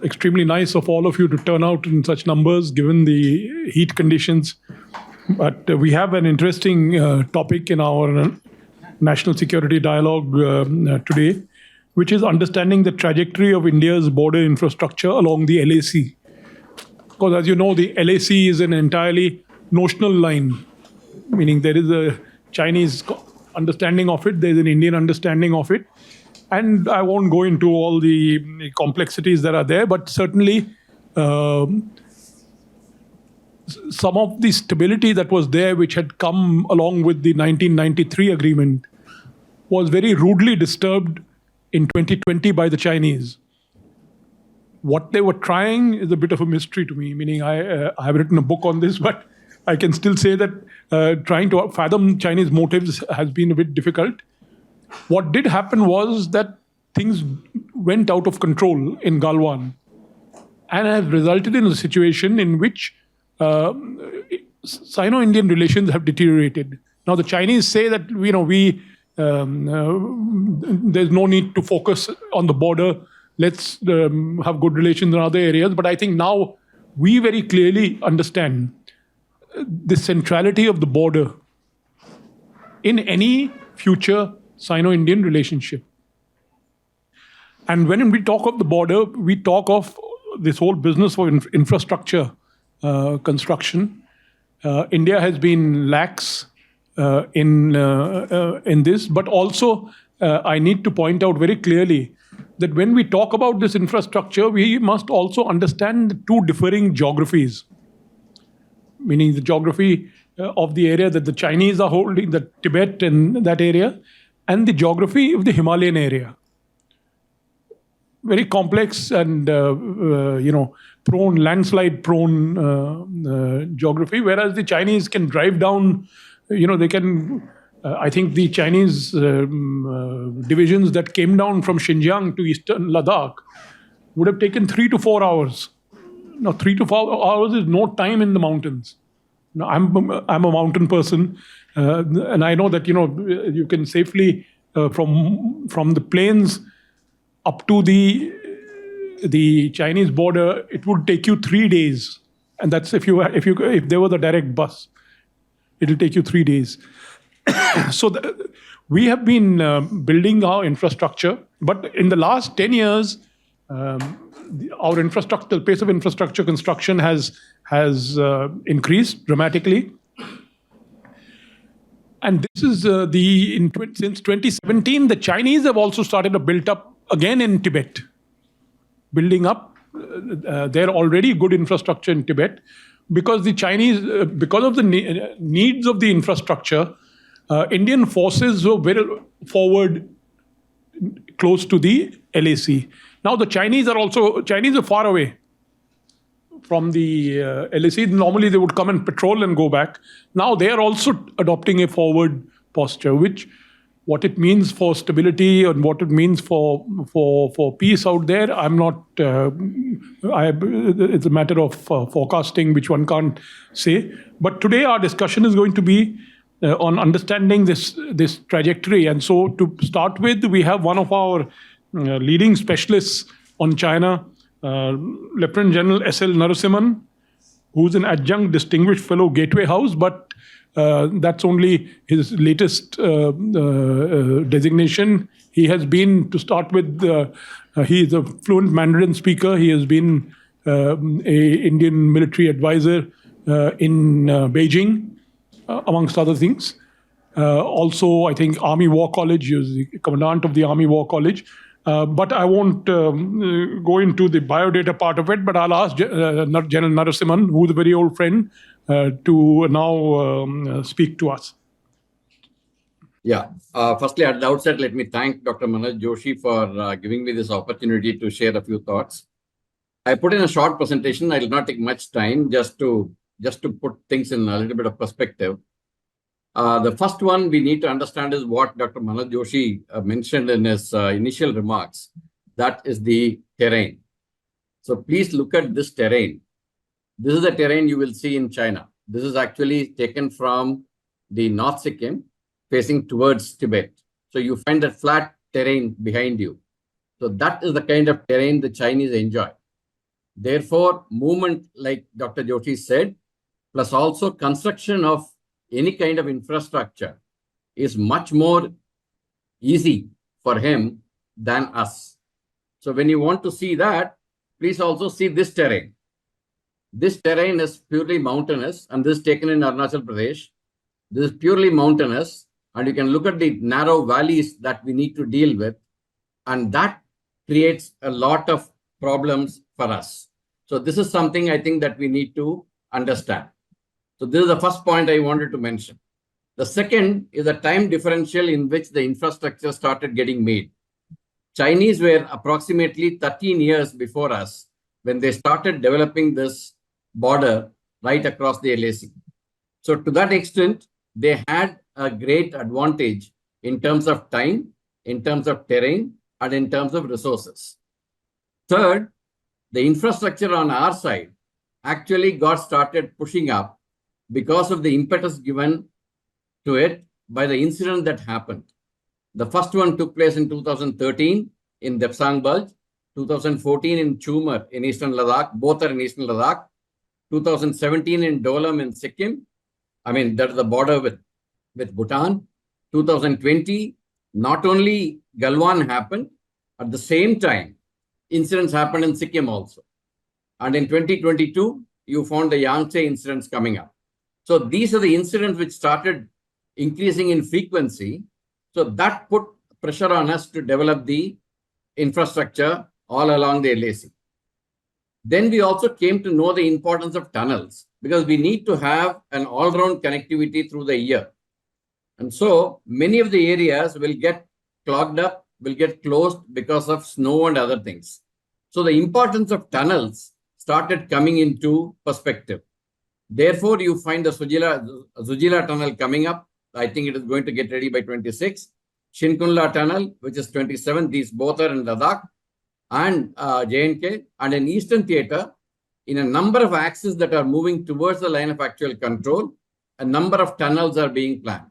extremely nice of all of you to turn out in such numbers given the heat conditions. But we have an interesting topic in our national security dialogue today, which is understanding the trajectory of India's border infrastructure along the LAC. Because as you know, the LAC is an entirely notional line, meaning there is a Chinese understanding of it, there's an Indian understanding of it. And I won't go into all the complexities that are there, but certainly some of the stability that was there, which had come along with the 1993 agreement, was very rudely disturbed in 2020 by the Chinese. What they were trying is a bit of a mystery to me, meaning I have written a book on this, but I can still say that trying to fathom Chinese motives has been a bit difficult. What did happen was that things went out of control in Galwan and have resulted in a situation in which Sino-Indian relations have deteriorated. Now, the Chinese say that there's no need to focus on the border. Let's have good relations in other areas. But I think now we very clearly understand the centrality of the border in any future Sino-Indian relationship. And when we talk of the border, we talk of this whole business of infrastructure construction. India has been lax in this, but also I need to point out very clearly that when we talk about this infrastructure, we must also understand the two differing geographies, meaning the geography of the area that the Chinese are holding, the Tibet and that area, and the geography of the Himalayan area. Very complex and landslide-prone geography, whereas the Chinese can drive down. They can. I think the Chinese divisions that came down from Xinjiang to eastern Ladakh would have taken 3 to 4 hours. Now, 3 to 4 hours is no time in the mountains. Now, I'm a mountain person, and I know that you can safely from the plains up to the Chinese border, it would take you 3 days, and that's if there was a direct bus, it will take you 3 days. So we have been building our infrastructure, but in the last 10 years, our infrastructure, the pace of infrastructure construction has increased dramatically. And this is since 2017, the Chinese have also started to build up again in Tibet, building up their already good infrastructure in Tibet, because the Chinese, because of the needs of the infrastructure, Indian forces were very forward, close to the LAC. Now the Chinese are far away from the LAC. Normally they would come and patrol and go back. Now they are also adopting a forward posture, which what it means for stability and what it means for peace out there, I'm not. It's a matter of forecasting, which one can't say. But today our discussion is going to be on understanding this trajectory. And so to start with, we have one of our leading specialists on China, Lieutenant General S.L. Narasimhan, who's an adjunct distinguished fellow Gateway House, but that's only his latest designation. He has been, to start with, he is a fluent Mandarin speaker. He has been an Indian military advisor in Beijing, amongst other things. Also, I think Army War College, he was the commandant of the Army War College. But I won't go into the biodata part of it, but I'll ask General Narasimhan, who's a very old friend, to now speak to us. Yeah. Firstly, at the outset, let me thank Dr. Manoj Joshi for giving me this opportunity to share a few thoughts. I put in a short presentation. I will not take much time, just to put things in a little bit of perspective. The first one we need to understand is what Dr. Manoj Joshi mentioned in his initial remarks. That is the terrain. So please look at this terrain. This is the terrain you will see in China. This is actually taken from the North Sikkim facing towards Tibet. So you find that flat terrain behind you. So that is the kind of terrain the Chinese enjoy. Therefore, movement, like Dr. Joshi said, plus also construction of any kind of infrastructure is much more easy for him than us. So when you want to see that, please also see this terrain. This terrain is purely mountainous, and this is taken in Arunachal Pradesh. This is purely mountainous, and you can look at the narrow valleys that we need to deal with, and that creates a lot of problems for us. So this is something I think that we need to understand. So this is the first point I wanted to mention. The second is the time differential in which the infrastructure started getting made. Chinese were approximately 13 years before us when they started developing this border right across the LAC. So to that extent, they had a great advantage in terms of time, in terms of terrain, and in terms of resources. Third, the infrastructure on our side actually got started pushing up because of the impetus given to it by the incident that happened. The first one took place in 2013 in Depsang Bulge, 2014 in Chumar in eastern Ladakh, both are in eastern Ladakh, 2017 in Dolam in Sikkim, I mean, that's the border with Bhutan, 2020, not only Galwan happened, at the same time, incidents happened in Sikkim also. And in 2022, you found the Yangtze incidents coming up. So these are the incidents which started increasing in frequency. So that put pressure on us to develop the infrastructure all along the LAC. Then we also came to know the importance of tunnels because we need to have an all-round connectivity through the year. And so many of the areas will get clogged up, will get closed because of snow and other things. So the importance of tunnels started coming into perspective. Therefore, you find the Zujila tunnel coming up. I think it is going to get ready by 26. Shinkunla tunnel, which is 27. These both are in Ladakh and J&K. And in Eastern Theatre, in a number of axes that are moving towards the line of actual control, a number of tunnels are being planned.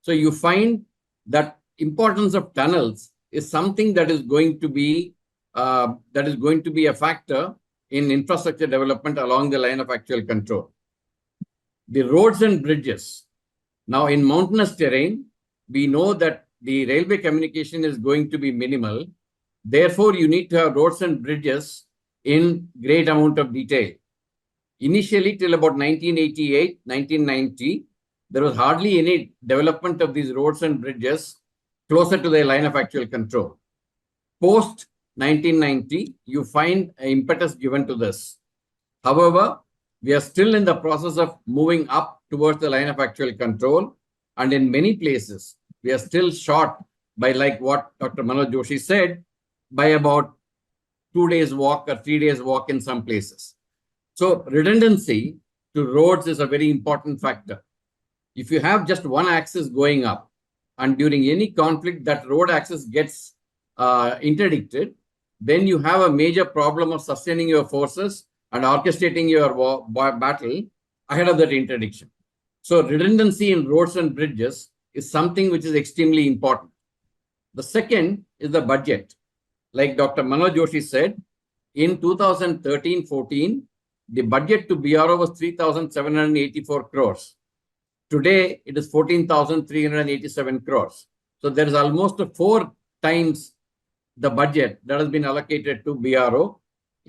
So you find that importance of tunnels is something that is going to be a factor in infrastructure development along the line of actual control. The roads and bridges. Now, in mountainous terrain, we know that the railway communication is going to be minimal. Therefore, you need to have roads and bridges in great amount of detail. Initially, till about 1988, 1990, there was hardly any development of these roads and bridges closer to the line of actual control. Post 1990, you find an impetus given to this. However, we are still in the process of moving up towards the line of actual control. And in many places, we are still short by, like what Dr. Manoj Joshi said, by about 2 days walk or 3 days walk in some places. So redundancy to roads is a very important factor. If you have just one axis going up and during any conflict that road axis gets interdicted, then you have a major problem of sustaining your forces and orchestrating your battle ahead of that interdiction. So redundancy in roads and bridges is something which is extremely important. The second is the budget. Like Dr. Manoj Joshi said, in 2013-14, the budget to BRO was 3,784 crores. Today, it is 14,387 crores. So there is almost 4 times the budget that has been allocated to BRO,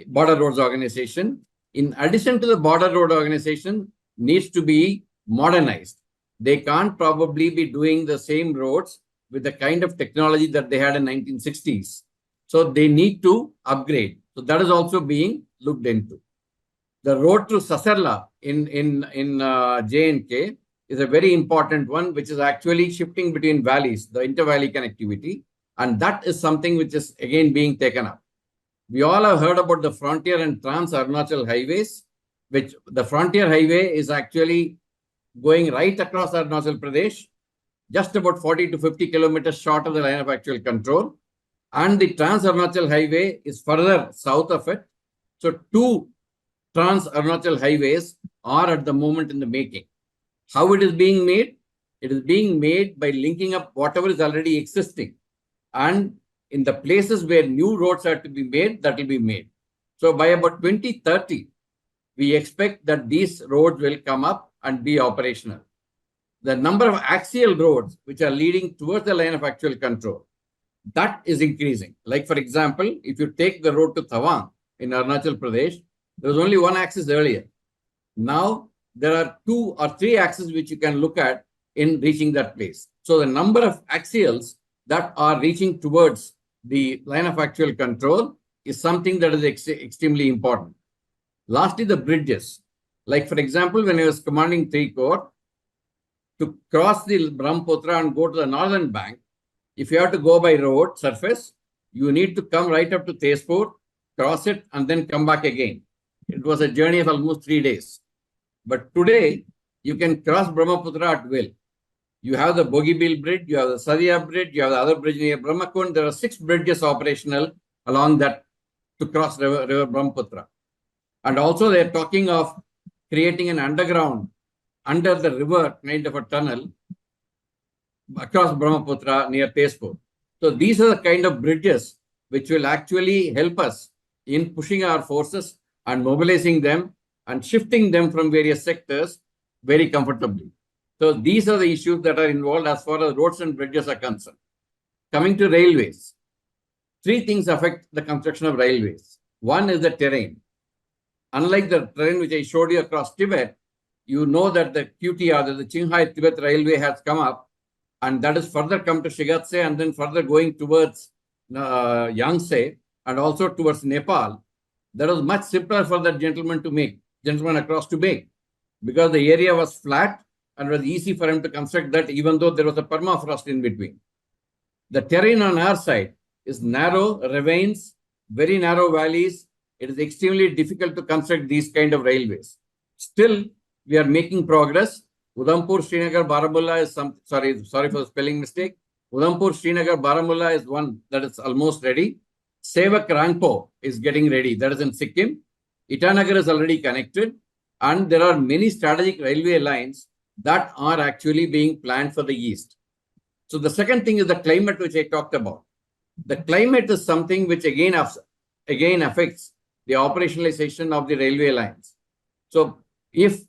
Border Roads Organization. In addition to the Border Road Organization, needs to be modernized. They can't probably be doing the same roads with the kind of technology that they had in 1960s. So they need to upgrade. So that is also being looked into. The road to Saserla in J&K is a very important one, which is actually shifting between valleys, the inter-valley connectivity. And that is something which is again being taken up. We all have heard about the frontier and trans-Arunachal highways, which the frontier highway is actually going right across Arunachal Pradesh, just about 40 to 50 kilometers short of the line of actual control. And the trans-Arunachal highway is further south of it. So 2 trans-Arunachal highways are at the moment in the making. How it is being made? It is being made by linking up whatever is already existing. And in the places where new roads are to be made, that will be made. So by about 2030, we expect that these roads will come up and be operational. The number of axial roads which are leading towards the line of actual control, that is increasing. Like, for example, if you take the road to Tawang in Arunachal Pradesh, there was only one axis earlier. Now, there are 2 or 3 axes which you can look at in reaching that place. So the number of axials that are reaching towards the line of actual control is something that is extremely important. Lastly, the bridges. Like, for example, when I was commanding 3 Corps, to cross the Brahmaputra and go to the northern bank, if you have to go by road, surface, you need to come right up to Tezpur, cross it, and then come back again. It was a journey of almost 3 days. But today, you can cross Brahmaputra at will. You have the Bogibeel Bridge, you have the Sadia Bridge, you have the other bridge near Brahmakund. There are 6 bridges operational along that to cross river Brahmaputra. And also, they are talking of creating an underground, under the river, kind of a tunnel across Brahmaputra near Tezpur. So these are the kind of bridges which will actually help us in pushing our forces and mobilizing them and shifting them from various sectors very comfortably. So these are the issues that are involved as far as roads and bridges are concerned. Coming to railways, 3 things affect the construction of railways. One is the terrain. Unlike the terrain which I showed you across Tibet, you know that the QTR, the Qinghai Tibet Railway has come up, and that is further come to Shigatse and then further going towards Yangtze and also towards Nepal. That was much simpler for that gentleman across to make, because the area was flat and it was easy for him to construct that, even though there was a permafrost in between. The terrain on our side is narrow ravines, very narrow valleys. It is extremely difficult to construct these kind of railways. Still, we are making progress. Udhampur, Srinagar, Baramulla is sorry for the spelling mistake. Udhampur, Srinagar, Baramulla is one that is almost ready. Sevak Rangpo is getting ready. That is in Sikkim. Itanagar is already connected. And there are many strategic railway lines that are actually being planned for the east. So the second thing is the climate, which I talked about. The climate is something which again affects the operationalization of the railway lines. So if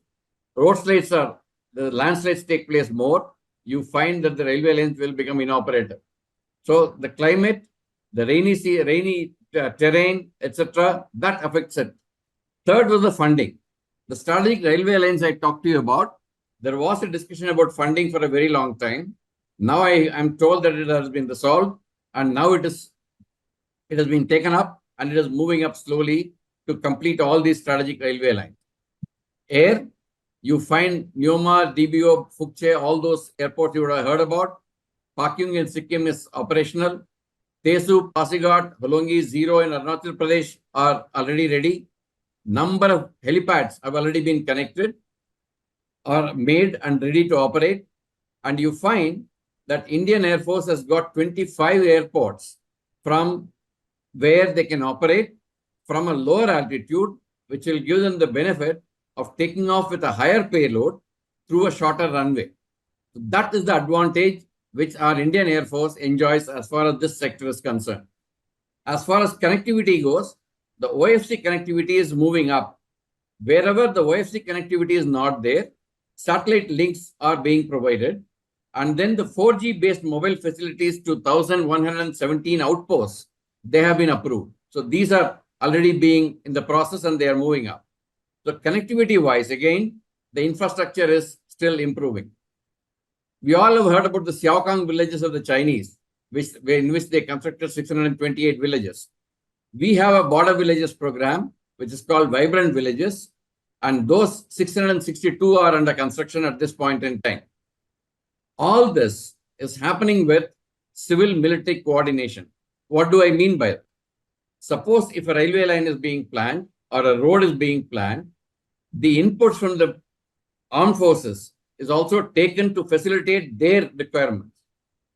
the landslides take place more, you find that the railway lines will become inoperative. So the climate, the rainy terrain, etc., that affects it. Third was the funding. The strategic railway lines I talked to you about, there was a discussion about funding for a very long time. Now I am told that it has been resolved, and now it has been taken up and it is moving up slowly to complete all these strategic railway lines. Air, you find Myanmar, DBO, Phukche, all those airports you would have heard about. Pakyung in Sikkim is operational. Tesu, Pasighat, Holongi, Zero in Arunachal Pradesh are already ready. Number of helipads have already been connected, are made and ready to operate. And you find that Indian Air Force has got 25 airports from where they can operate from a lower altitude, which will give them the benefit of taking off with a higher payload through a shorter runway. So that is the advantage which our Indian Air Force enjoys as far as this sector is concerned. As far as connectivity goes, the OFC connectivity is moving up. Wherever the OFC connectivity is not there, satellite links are being provided. And then the 4G based mobile facilities to 1,117 outposts, they have been approved. So these are already being in the process and they are moving up. So connectivity wise, again, the infrastructure is still improving. We all have heard about the Xiaokang villages of the Chinese, in which they constructed 628 villages. We have a border villages program, which is called Vibrant Villages, and those 662 are under construction at this point in time. All this is happening with civil-military coordination. What do I mean by it? Suppose if a railway line is being planned or a road is being planned, the inputs from the armed forces is also taken to facilitate their requirements.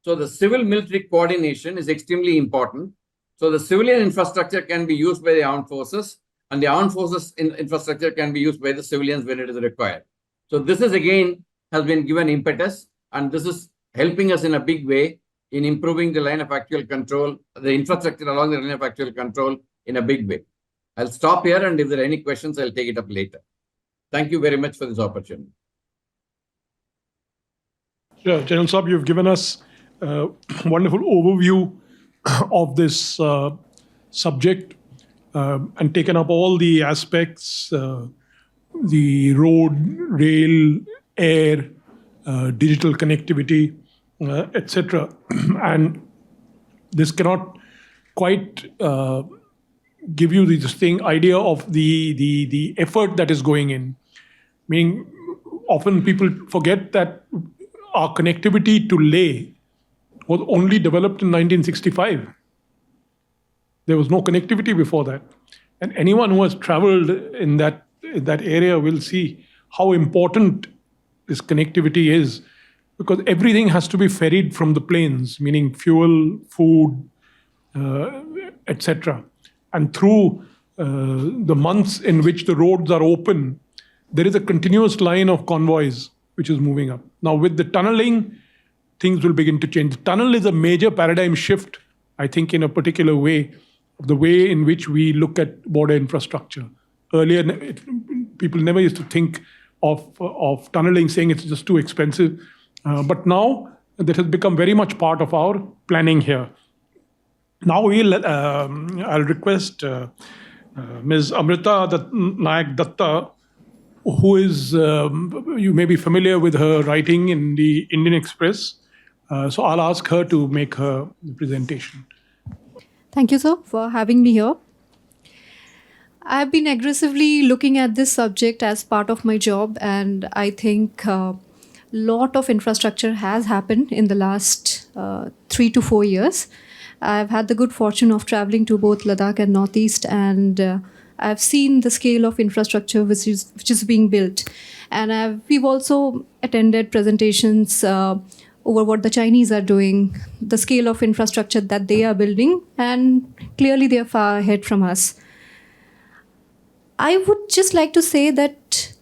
So the civil-military coordination is extremely important. So the civilian infrastructure can be used by the armed forces, and the armed forces infrastructure can be used by the civilians when it is required. So this is again has been given impetus, and this is helping us in a big way in improving the line of actual control, the infrastructure along the line of actual control in a big way. I'll stop here, and if there are any questions, I'll take it up later. Thank you very much for this opportunity. Sure, General Saab, you've given us a wonderful overview of this subject and taken up all the aspects, the road, rail, air, digital connectivity, etc. And this cannot quite give you this idea of the effort that is going in. Meaning, often people forget that our connectivity to Leh was only developed in 1965. There was no connectivity before that. And anyone who has traveled in that area will see how important this connectivity is, because everything has to be ferried from the plains, meaning fuel, food, etc. And through the months in which the roads are open, there is a continuous line of convoys which is moving up. Now, with the tunneling, things will begin to change. The tunnel is a major paradigm shift, I think, in a particular way, of the way in which we look at border infrastructure. Earlier, people never used to think of tunneling, saying it's just too expensive. But now, that has become very much part of our planning here. Now, I'll request Ms. Amrita Nayak Datta, who is, you may be familiar with her writing in the Indian Express. So I'll ask her to make her presentation. Thank you, sir, for having me here. I've been aggressively looking at this subject as part of my job, and I think a lot of infrastructure has happened in the last 3 to 4 years. I've had the good fortune of traveling to both Ladakh and Northeast, and I've seen the scale of infrastructure which is being built. And we've also attended presentations over what the Chinese are doing, the scale of infrastructure that they are building, and clearly they are far ahead from us. I would just like to say that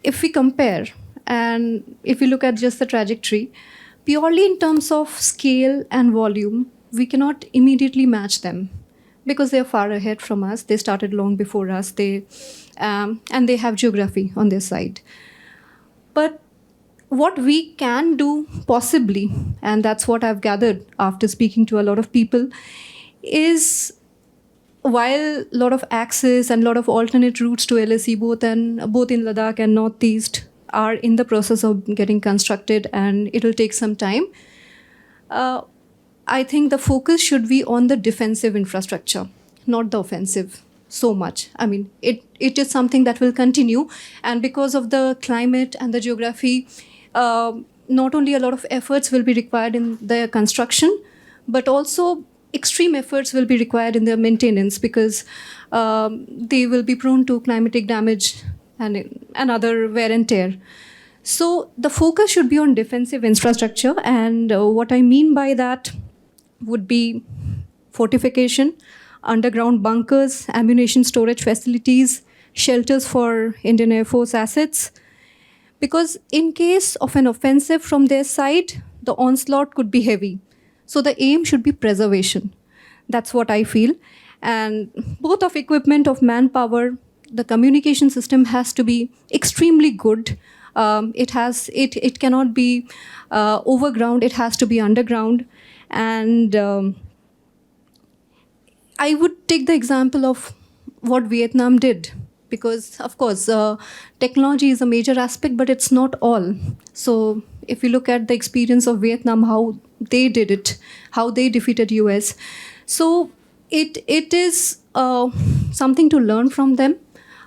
if we compare and if we look at just the trajectory, purely in terms of scale and volume, we cannot immediately match them because they are far ahead from us. They started long before us, and they have geography on their side. But what we can do possibly, and that's what I've gathered after speaking to a lot of people, is while a lot of access and a lot of alternate routes to LAC, both in Ladakh and Northeast, are in the process of getting constructed, and it'll take some time. I think the focus should be on the defensive infrastructure, not the offensive so much. I mean, it is something that will continue, and because of the climate and the geography, not only a lot of efforts will be required in their construction, but also extreme efforts will be required in their maintenance, because they will be prone to climatic damage and other wear and tear. So the focus should be on defensive infrastructure, and what I mean by that would be fortification, underground bunkers, ammunition storage facilities, shelters for Indian Air Force assets. Because in case of an offensive from their side, the onslaught could be heavy. So the aim should be preservation. That's what I feel. And both of equipment, of manpower, the communication system has to be extremely good. It cannot be overground, it has to be underground. And I would take the example of what Vietnam did, because of course technology is a major aspect, but it's not all. So if you look at the experience of Vietnam, how they did it, how they defeated US, so it is something to learn from them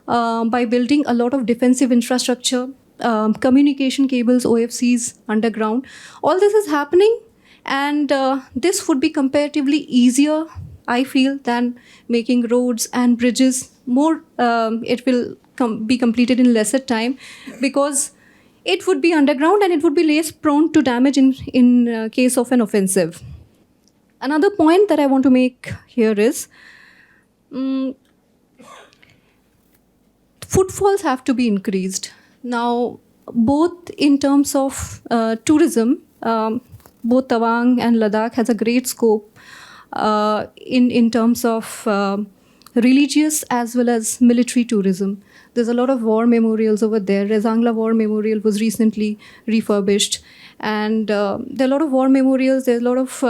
by building a lot of defensive infrastructure, communication cables, OFCs underground. All this is happening, and this would be comparatively easier, I feel, than making roads and bridges more. It will be completed in lesser time, because it would be underground and it would be less prone to damage in case of an offensive. Another point that I want to make here is footfalls have to be increased. Now, both in terms of tourism, both Tawang and Ladakh has a great scope in terms of religious as well as military tourism. There's a lot of war memorials over there. Rezangla War Memorial was recently refurbished. And there are a lot of war memorials. There's a lot of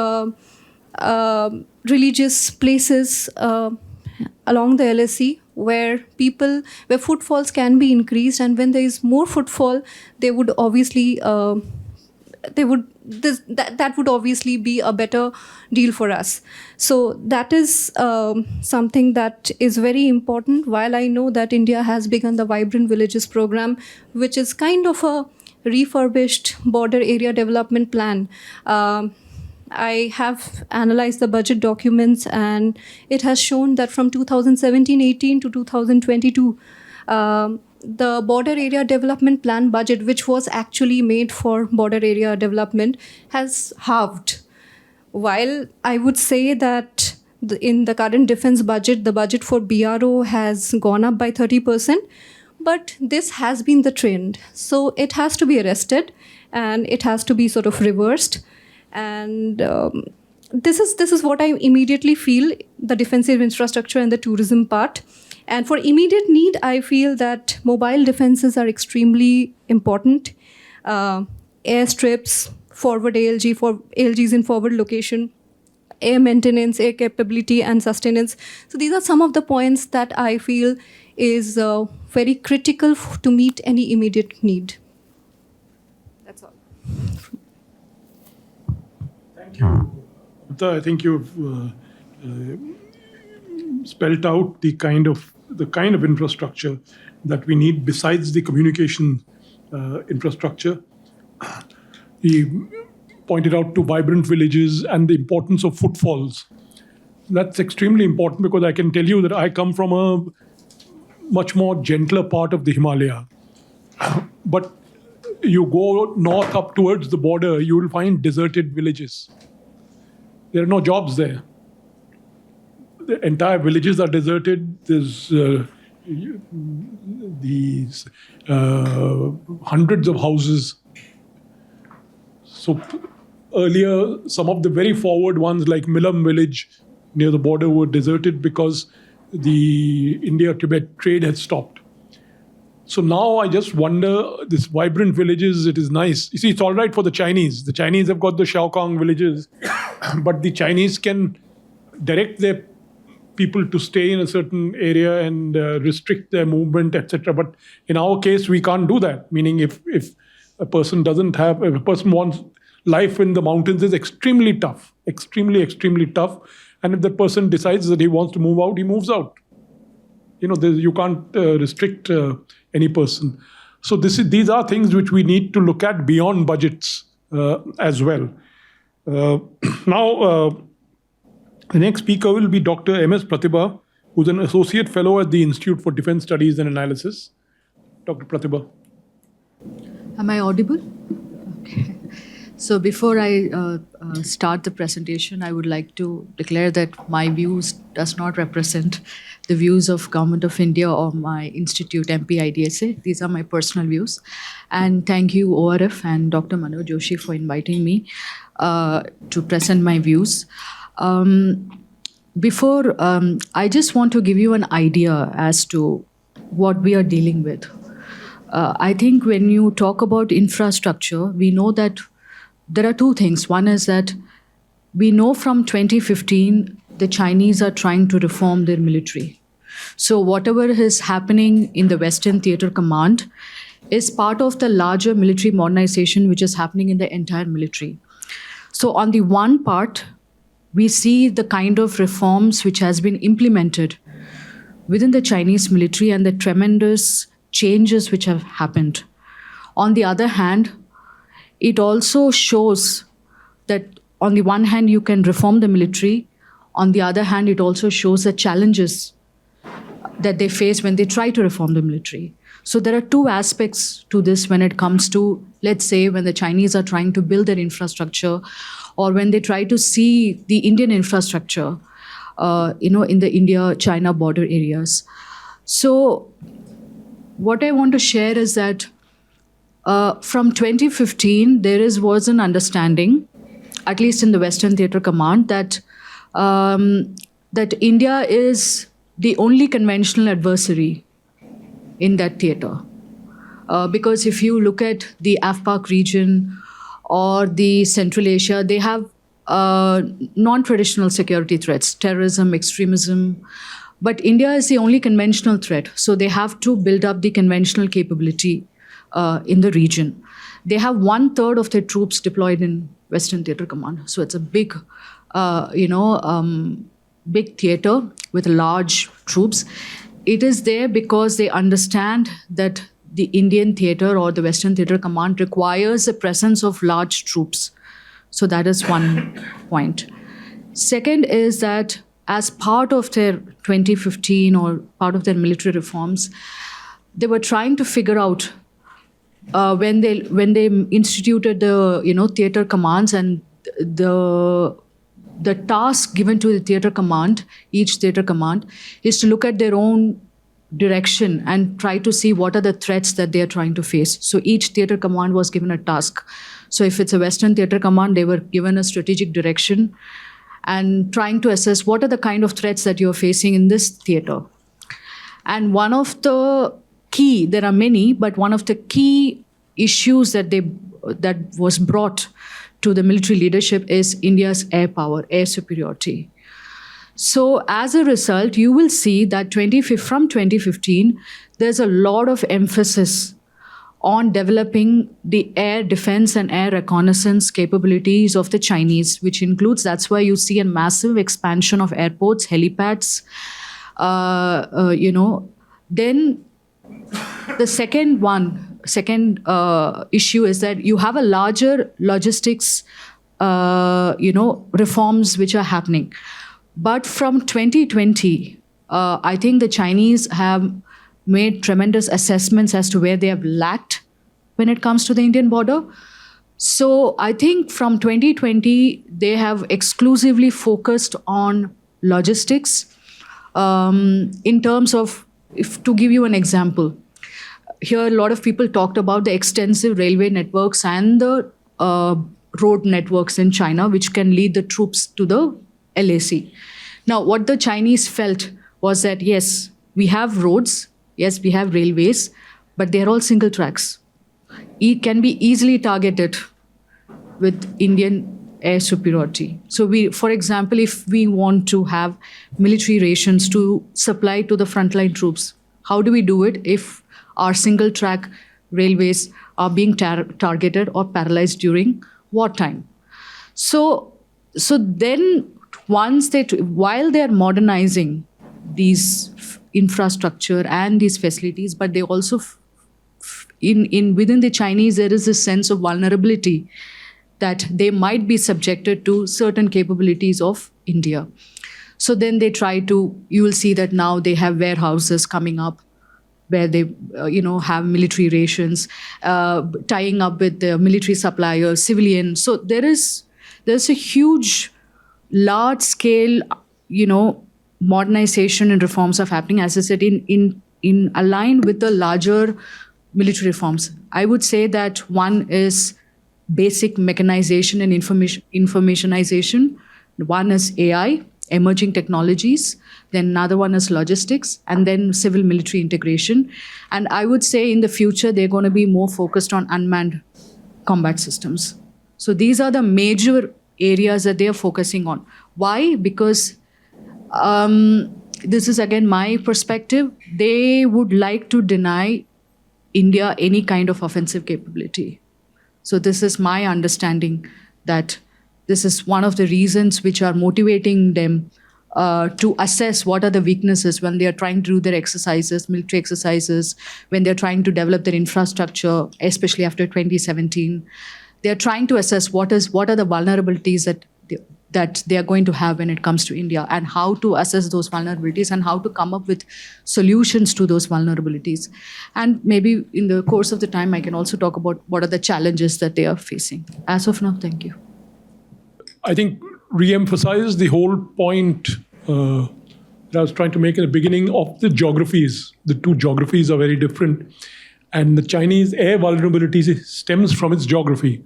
religious places along the LAC where footfalls can be increased. And when there is more footfall, they would obviously that would obviously be a better deal for us. So that is something that is very important. While I know that India has begun the Vibrant Villages program, which is kind of a refurbished border area development plan, I have analyzed the budget documents, and it has shown that from 2017-18 to 2022, the border area development plan budget, which was actually made for border area development, has halved. While I would say that in the current defense budget, the budget for BRO has gone up by 30%, but this has been the trend. So it has to be arrested, and it has to be sort of reversed. And this is what I immediately feel, the defensive infrastructure and the tourism part. And for immediate need, I feel that mobile defenses are extremely important. Airstrips, forward ALG, for ALGs in forward location, air maintenance, air capability and sustenance. So these are some of the points that I feel is very critical to meet any immediate need. That's all. Thank you. I think you've spelt out the kind of infrastructure that we need besides the communication infrastructure. He pointed out to vibrant villages and the importance of footfalls. That's extremely important because I can tell you that I come from a much more gentler part of the Himalaya. But you go north up towards the border, you will find deserted villages. There are no jobs there. The entire villages are deserted. There's these hundreds of houses. So earlier, some of the very forward ones like Milam village near the border were deserted because the India-Tibet trade had stopped. So now I just wonder, this vibrant villages, it is nice. You see, it's all right for the Chinese. The Chinese have got the Shaokang villages, but the Chinese can direct their people to stay in a certain area and restrict their movement, etc. But in our case, we can't do that. Meaning if a person wants life in the mountains is extremely tough, extremely tough. And if that person decides that he wants to move out, he moves out. You can't restrict any person. So these are things which we need to look at beyond budgets as well. Now, the next speaker will be Dr. M.S. Pratibha, who's an associate fellow at the Institute for Defense Studies and Analysis. Dr. Pratibha. Am I audible? Okay. So before I start the presentation, I would like to declare that my views does not represent the views of Government of India or my institute, MPIDSA. These are my personal views. And thank you, ORF and Dr. Manoj Joshi, for inviting me to present my views. I just want to give you an idea as to what we are dealing with. I think when you talk about infrastructure, we know that there are two things. One is that we know from 2015, the Chinese are trying to reform their military. So whatever is happening in the Western Theatre Command is part of the larger military modernization which is happening in the entire military. So on the one part, we see the kind of reforms which has been implemented within the Chinese military and the tremendous changes which have happened. On the other hand, it also shows that on the one hand, you can reform the military. On the other hand, it also shows the challenges that they face when they try to reform the military. So there are two aspects to this when it comes to, let's say, when the Chinese are trying to build their infrastructure or when they try to see the Indian infrastructure, in the India-China border areas. So what I want to share is that from 2015, was an understanding, at least in the Western Theatre Command, that India is the only conventional adversary in that theater. Because if you look at the AFPAC region or the Central Asia, they have non-traditional security threats, terrorism, extremism. But India is the only conventional threat. So they have to build up the conventional capability in the region. They have 1/3 of their troops deployed in Western Theater Command. So it's a big, big theater with large troops. It is there because they understand that the Indian theater or the Western Theater Command requires the presence of large troops. So that is one point. Second is that as part of their 2015 or part of their military reforms, they were trying to figure out when they instituted the theater commands, and the task given to the theater command, each theater command, is to look at their own direction and try to see what are the threats that they are trying to face. So each theater command was given a task. So if it's a Western Theater Command, they were given a strategic direction and trying to assess what are the kind of threats that you're facing in this theater. And one of the key, there are many, but one of the key issues that was brought to the military leadership is India's air power, air superiority. So as a result, you will see that from 2015, there's a lot of emphasis on developing the air defense and air reconnaissance capabilities of the Chinese, which includes, that's why you see a massive expansion of airports, helipads. Then the second issue is that you have a larger logistics, reforms which are happening. But from 2020, I think the Chinese have made tremendous assessments as to where they have lacked when it comes to the Indian border. So I think from 2020, they have exclusively focused on logistics. In terms of, to give you an example, here a lot of people talked about the extensive railway networks and the road networks in China, which can lead the troops to the LAC. Now, what the Chinese felt was that, yes, we have roads, yes, we have railways, but they're all single tracks. It can be easily targeted with Indian air superiority. So for example, if we want to have military rations to supply to the frontline troops, how do we do it if our single track railways are being targeted or paralyzed during wartime? So then while they're modernizing these infrastructure and these facilities, but they also within the Chinese, there is a sense of vulnerability that they might be subjected to certain capabilities of India. So then they you will see that now they have warehouses coming up where they, have military rations, tying up with the military suppliers, civilian. So there's a huge, large scale, modernization and reforms are happening, as I said, in align with the larger military reforms. I would say that one is basic mechanization and informationization. One is AI, emerging technologies. Then another one is logistics, and then civil military integration. And I would say in the future, they're going to be more focused on unmanned combat systems. So these are the major areas that they are focusing on. Why? Because this is again my perspective. They would like to deny India any kind of offensive capability. So this is my understanding that this is one of the reasons which are motivating them to assess what are the weaknesses when they are trying to do their exercises, military exercises, when they're trying to develop their infrastructure, especially after 2017. They're trying to assess what are the vulnerabilities that they are going to have when it comes to India, and how to assess those vulnerabilities and how to come up with solutions to those vulnerabilities. And maybe in the course of the time, I can also talk about what are the challenges that they are facing. As of now, thank you. I think re-emphasize the whole point that I was trying to make in the beginning of the geographies. The two geographies are very different. And the Chinese air vulnerability stems from its geography.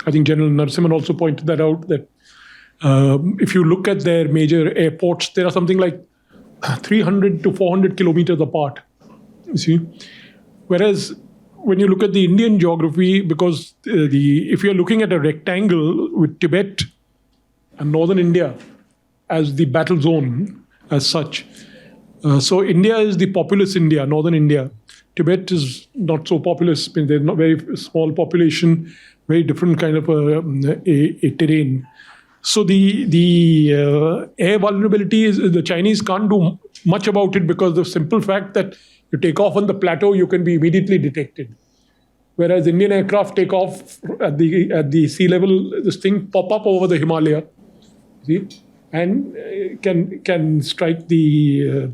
I think General Narasimhan also pointed that out, that if you look at their major airports, there are something like 300 to 400 kilometers apart. You see, whereas when you look at the Indian geography, because if you're looking at a rectangle with Tibet and northern India as the battle zone as such, so India is the populous India, northern India. Tibet is not so populous. I mean, there's not very small population, very different kind of a terrain. So the air vulnerability is the Chinese can't do much about it because of the simple fact that you take off on the plateau, you can be immediately detected. Whereas Indian aircraft take off at the sea level, this thing pop up over the Himalaya, see, and can strike the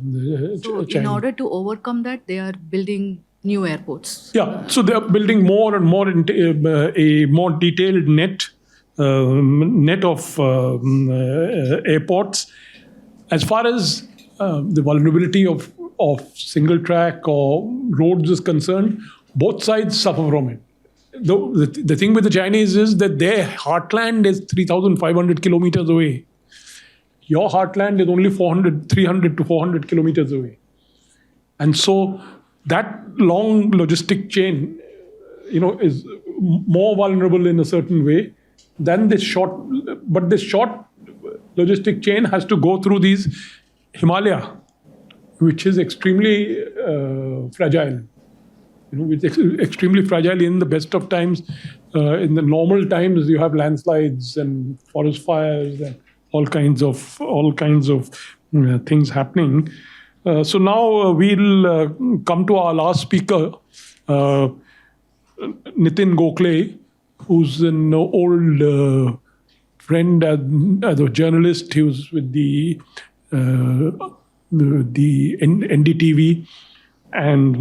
So in China. order to overcome that, they are building new airports. Yeah, so they're building more and more a more detailed net of airports. As far as the vulnerability of single track or roads is concerned, both sides suffer from it. The thing with the Chinese is that their heartland is 3,500 kilometers away. Your heartland is only 300 to 400 kilometers away. And so that long logistic chain, is more vulnerable in a certain way than this short. But this short logistic chain has to go through these Himalaya, which is extremely fragile. Which is extremely fragile in the best of times. In the normal times, you have landslides and forest fires and all kinds of things happening. So now we'll come to our last speaker, Nitin Gokhale, who's an old friend as a journalist. He was with the NDTV, and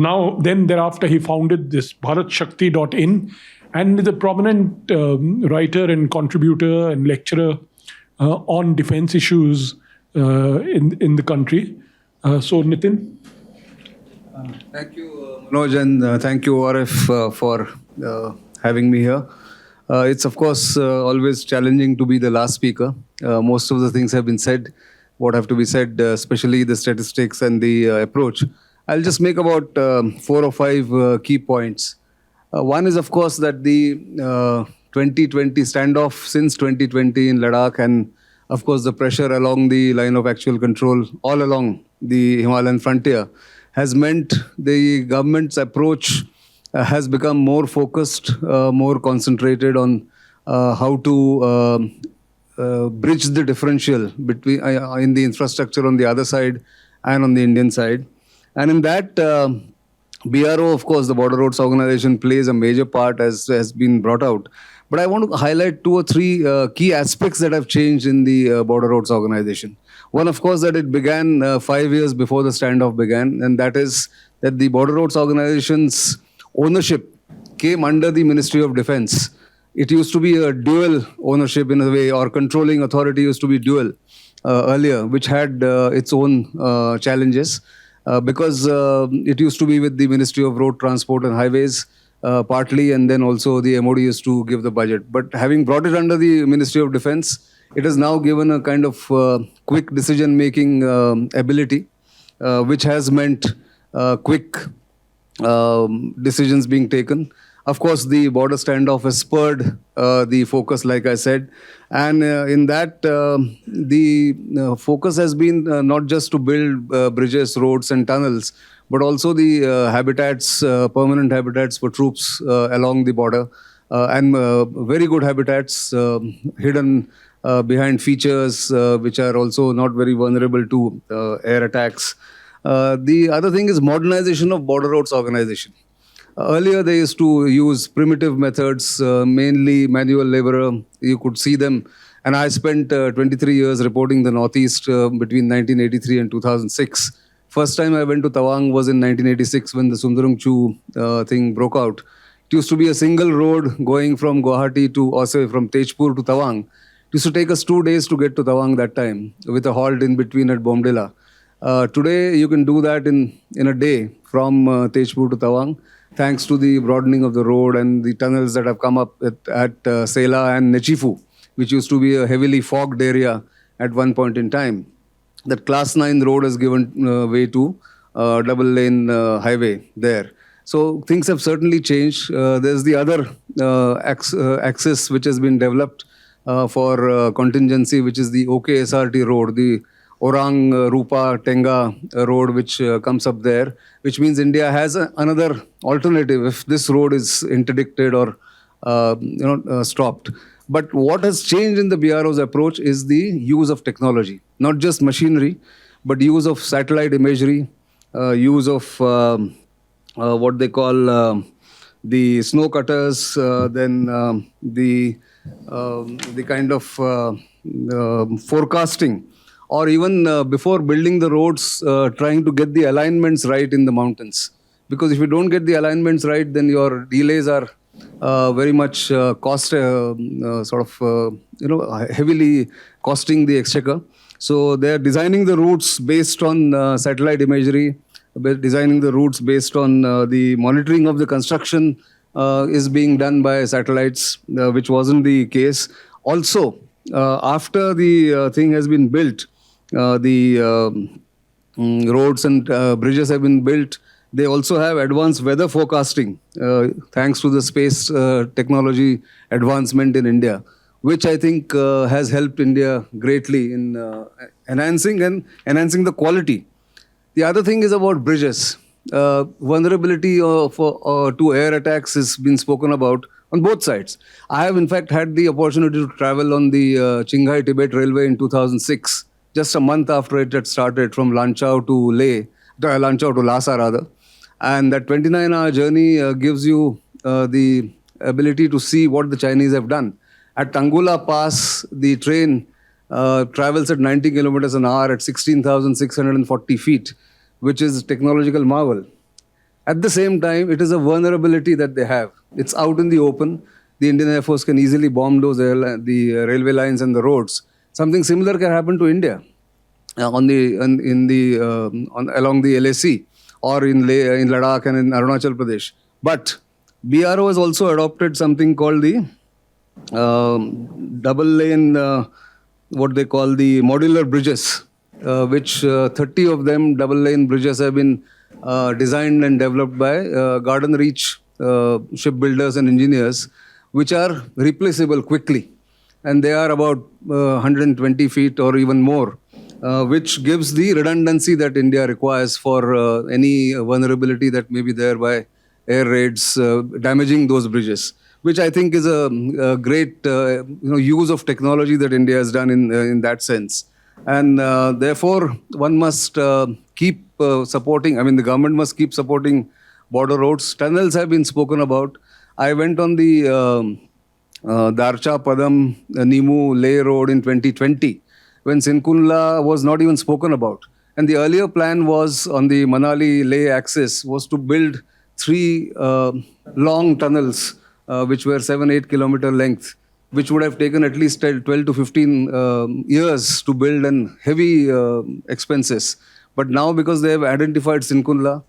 thereafter he founded this BharatShakti.in, and is a prominent writer and contributor and lecturer on defense issues in the country. So Nitin. Thank you, Manoj, and thank you, RF, for having me here. It's, of course, always challenging to be the last speaker. Most of the things have been said, what have to be said, especially the statistics and the approach. I'll just make about 4 or 5 key points. One is, of course, that the 2020 standoff since 2020 in Ladakh, and, of course, the pressure along the line of actual control all along the Himalayan frontier has meant the government's approach has become more focused, more concentrated on how to bridge the differential between in the infrastructure on the other side and on the Indian side. And in that, BRO, of course, the Border Roads Organization plays a major part, as has been brought out. But I want to highlight 2 or 3 key aspects that have changed in the Border Roads Organization. One, of course, that it began 5 years before the standoff began, and that is that the Border Roads Organization's ownership came under the Ministry of Defense. It used to be a dual ownership in a way, or controlling authority used to be dual earlier, which had its own challenges. Because it used to be with the Ministry of Road Transport and Highways partly, and then also the MOD used to give the budget. But having brought it under the Ministry of Defense, it has now given a kind of quick decision-making ability, which has meant quick decisions being taken. Of course, the border standoff has spurred the focus, like I said. And in that, the focus has been not just to build bridges, roads, and tunnels, but also the habitats, permanent habitats for troops along the border, and very good habitats hidden behind features which are also not very vulnerable to air attacks. The other thing is modernization of Border Roads Organization. Earlier, they used to use primitive methods, mainly manual laborer. You could see them. And I spent 23 years reporting the Northeast between 1983 and 2006. First time I went to Tawang was in 1986 when the Sundarungchu thing broke out. It used to be a single road going from Guwahati from Tejpur to Tawang. It used to take us 2 days to get to Tawang that time, with a halt in between at Bomdila. Today, you can do that in a day from Tejpur to Tawang, thanks to the broadening of the road and the tunnels that have come up at Sela and Nechifu, which used to be a heavily fogged area at one point in time. that class 9 road has given way to double lane highway there. So things have certainly changed. There's the other axis which has been developed for contingency, which is the OKSRT road, the Orang Rupa Tenga road, which comes up there, which means India has another alternative if this road is interdicted or stopped. But what has changed in the BRO's approach is the use of technology, not just machinery, but use of satellite imagery, use of what they call the snow cutters, then the kind of forecasting, or even before building the roads, trying to get the alignments right in the mountains. Because if you don't get the alignments right, then your delays are very much heavily costing the exchequer. So they are designing the routes based on satellite imagery, designing the routes based on the monitoring of the construction is being done by satellites, which wasn't the case. Also, after the thing has been built, the roads and bridges have been built, they also have advanced weather forecasting, thanks to the space technology advancement in India, which I think has helped India greatly in enhancing the quality. The other thing is about bridges. Vulnerability to air attacks has been spoken about on both sides. I have in fact had the opportunity to travel on the Qinghai-Tibet Railway in 2006, just a month after it had started from Lanchao to Lhasa rather. And that 29-hour journey gives you the ability to see what the Chinese have done. At Tangula Pass, the train travels at 90 kilometers an hour at 16,640 feet, which is a technological marvel. At the same time, it is a vulnerability that they have. It's out in the open. The Indian Air Force can easily bomb those the railway lines and the roads. Something similar can happen to India along the LAC or in Ladakh and in Arunachal Pradesh. But BRO has also adopted something called the double lane, what they call the modular bridges, which 30 of them double lane bridges have been designed and developed by Garden Reach shipbuilders and engineers, which are replaceable quickly. And they are about 120 feet or even more, which gives the redundancy that India requires for any vulnerability that may be there by air raids damaging those bridges, which I think is a great use of technology that India has done in that sense. And therefore, one must keep supporting, the government must keep supporting border roads. Tunnels have been spoken about. I went on the Darcha Padam Nimu Leh road in 2020, when Sinkunla was not even spoken about. And the earlier plan was on the Manali-Leh axis was to build 3 long tunnels, which were 7-8 kilometer length, which would have taken at least 12 to 15 years to build and heavy expenses. But now, because they have identified Sinkunla,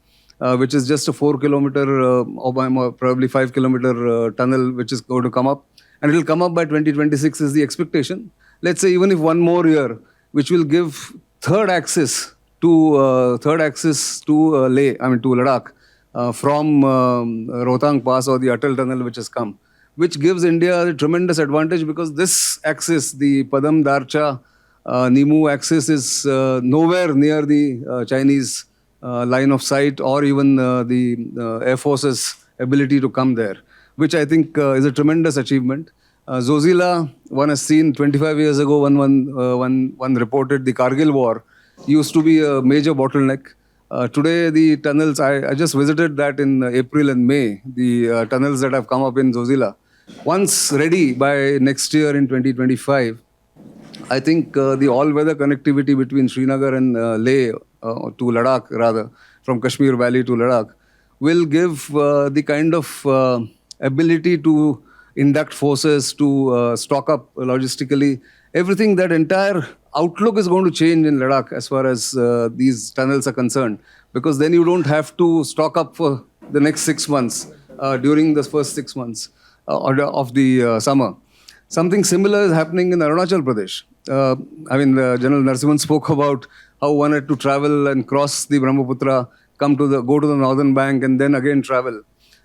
which is just a 4 kilometer or probably 5 kilometer tunnel, which is going to come up, and it will come up by 2026 is the expectation. Let's say even if one more year, which will give third axis to Leh, to Ladakh, from Rohtang Pass or the Atal Tunnel which has come, which gives India a tremendous advantage, because this axis, the Padam Darcha Nimu axis, is nowhere near the Chinese line of sight or even the Air Force's ability to come there, which I think is a tremendous achievement. Zozila, one has seen 25 years ago, one reported the Kargil war used to be a major bottleneck. Today, the tunnels, I just visited that in April and May, the tunnels that have come up in Zozila. Once ready by next year in 2025, I think the all-weather connectivity between Srinagar and Leh, to Ladakh rather, from Kashmir Valley to Ladakh, will give the kind of ability to induct forces, to stock up logistically. Everything, that entire outlook is going to change in Ladakh as far as these tunnels are concerned, because then you don't have to stock up for the next 6 months during the first 6 months of the summer. Something similar is happening in Arunachal Pradesh. General Narasimhan spoke about how one had to travel and cross the Brahmaputra, go to the northern bank and then again travel.